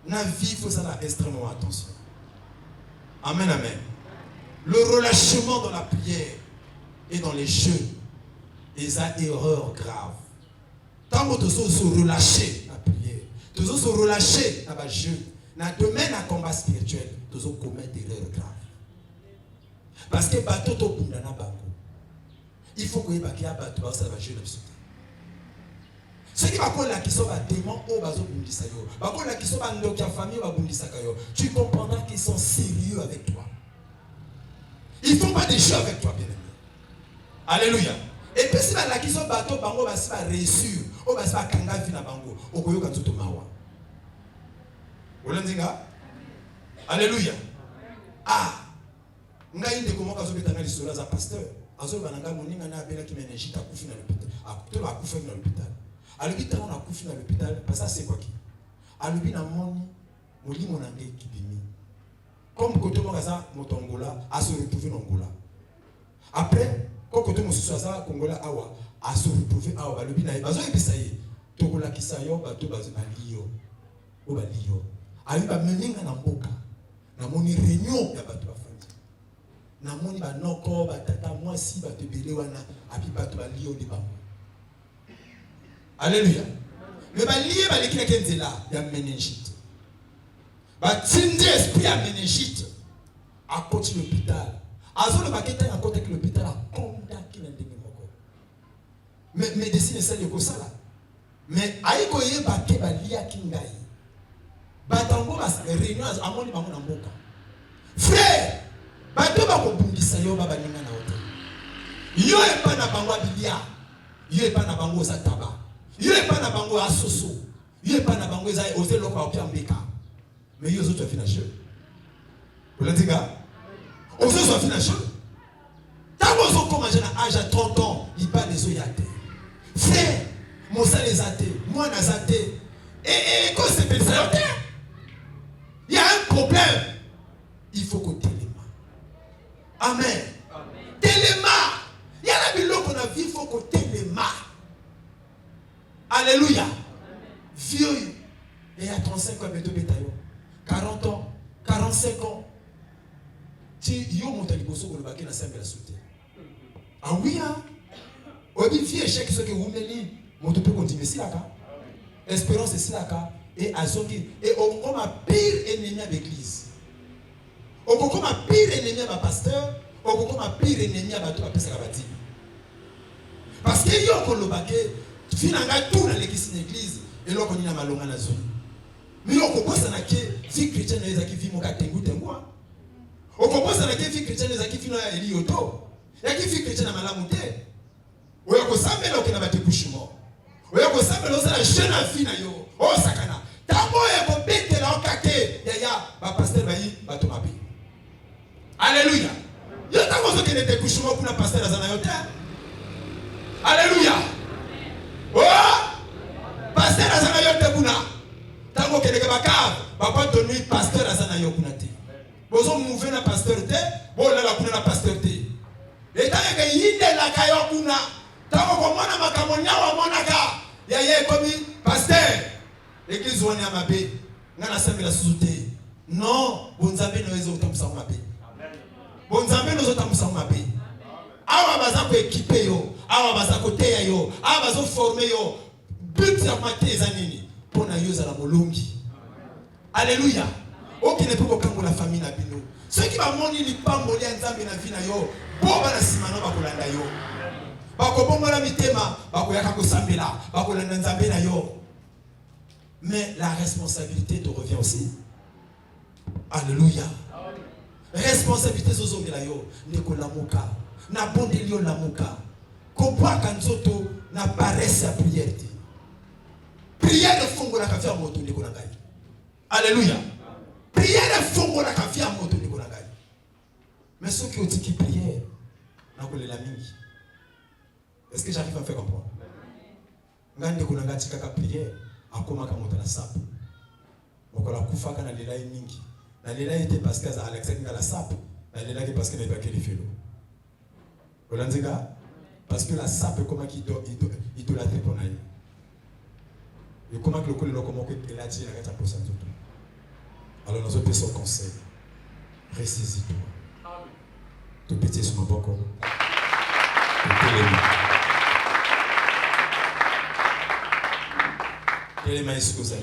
la vie, il faut ça faire extrêmement attention. Amen, amen. Le relâchement dans la prière et dans les jeûnes est une erreur grave. Tant que tu se relâcher dans la prière, tu se relâcher dans le jeûne, dans le domaine de combat spirituel, tu commettre des erreurs graves. Parce que bateau to bundana bango. Il faut que y a bateau ça va jeûner. Ceux qui sont là qui sont des démons au bazo bundisa yo. Bako là qui sont dans la famille va bundisa yo. Tu comprendras qu'ils sont sérieux avec toi. Ils ne font pas des jeux avec toi, bien aimé. Alléluia. Et puis si là qui sont bateau bango va se réussir, on va se faire kanga vina bango. Okoyo kantuto mawa. Olandinga. Alléluia. Ah. Ngai ndeko moka zo betanga lisolo za pasteur. Azo bananga moninga na bela ki meneji ta kufi na l'hôpital. To ba kufi na l'hôpital. À l'hôpital, on a couché dans l'hôpital, parce que c'est quoi qui? À l'hôpital, on a dit mon anglais qui bimi. Comme côté mon gaza, mon Angola, à se retrouver en Angola. Après, quand côté mon sousa, Congola, awa, à se retrouver awa, l'hôpital, bazo et puis ça y est, Togola qui sayo, bato bazo balio, o balio. Ayi ba meninga na mboka, na moni réunion ya bato ba famille. Na moni ba noko, ba tata mwasi, bato belé wana, abi bato balio de bango. Alléluia. Mais lié à l'équipe qui est là, il y a méningite. Tindi esprit à méningite à côté de l'hôpital. Azo le baquet à côté de l'hôpital à condamner qui n'a pas. misali ekosala. Mais aiko yeba ke balia kingai. Batango bas réunion amoni bango na mboka. Frère, bato bako bungisa yo baba ninga na ote. Yo epa na bango bilia. Yo epa na bango za taba. Yo epa na bango asoso. Yo epa na bango za ote loko opia mbeka. Mais yo zoto fina jeu. Vous l'avez dit gars? On se soit fina jeu. Tango zo koma jana âge à 30 ans, il pas les oyate. Frère, mon ça les athées, moi les athées. Et quand c'est fait ça, il y a un problème. Il faut qu'on téléma. Amen. Téléma. Il y a la bilo qu'on a vu, il faut qu'on téléma. Alléluia. Vieux. Et il y a 35 ans, 40 ans, 45 ans. Tu yo monte liboso ko le na sembe la sauter. Ah oui hein. Obi vie échec ce que vous meni, monte peut continuer si là. Espérance c'est là et azongi et on ma pire ennemi de l'église. On ma pire ennemi de pasteur, on ma pire ennemi de bato apesa kabati. Parce que yo ko lobake finanga tout dans l'église et là on ina malonga na zone. Mais yo ko kosa na ke vie chrétienne ezaki vie moka tengu tengwa. On commence à la vie chrétienne ezaki vie na elioto. Ya ki vie chrétienne na malamu te. Oya ko sambela okena batekushimo. Oya ko sambela osala jeune fille na yo. O sakana. Tango e ko betela okake ya ba pasteur bayi bato mabe. Alléluia. Yo tango zo kene tekushimo kuna pasteur azana yo te. Alléluia. Oh! Pasteur azana yo te kuna. Tango kene ke baka ba kwa donner pasteur azana yo kuna te. Bozo mouver na pasteur te, bo la kuna na pasteur te. Et tant que yinde la kayo kuna, tango ko mona makamonya wa monaka, ya ye komi pasteur. L'église woni amabe, ngana sembe la suzute. Non, bonzambe no ezo tamusa mabe. Bonzambe no zo tamusa mabe. Awa baza ko équiper yo, awa baza ko teya yo, awa bazo former yo. But ya mateza nini? Pona yo za la molongi. Alléluia. Ok, ne peut pas la famille na bino. Ceux qui va moni li pamboli nzambe na vie na yo, boba na simano ba kolanda yo. Ba ko bomba la mitema, ba ko yaka ko sambela, ba ko landa nzambe na yo. Mais la responsabilité te revient aussi. Alléluia. Responsabilité zozo la yo, ne ko lamuka. Na bondeli yo lamuka. Ko bwa kanzoto na paresse ya prière. Prière de fongo la kafia moto ne ko na ngai. Alléluia. Prière fongo la kafia moto ni kona gani. Mais ceux qui ont dit qui prière, na ko la mingi. Est-ce que j'arrive à faire comprendre? Ngande kona ngati kaka prière, akoma ka moto na sap. Mokola kufa kana lela mingi. Na lela était parce que Alexandre la sap, na lela que parce que n'est pas que les félo. Olanzika parce que la sap comment qui idolâtre pour naï. Et comment que le kolo comment que il a dit la kata pour ça tout. Alors nous avons son conseil. Ressaisis-toi. Te pétier sur mon boko. Quel est ma excuse?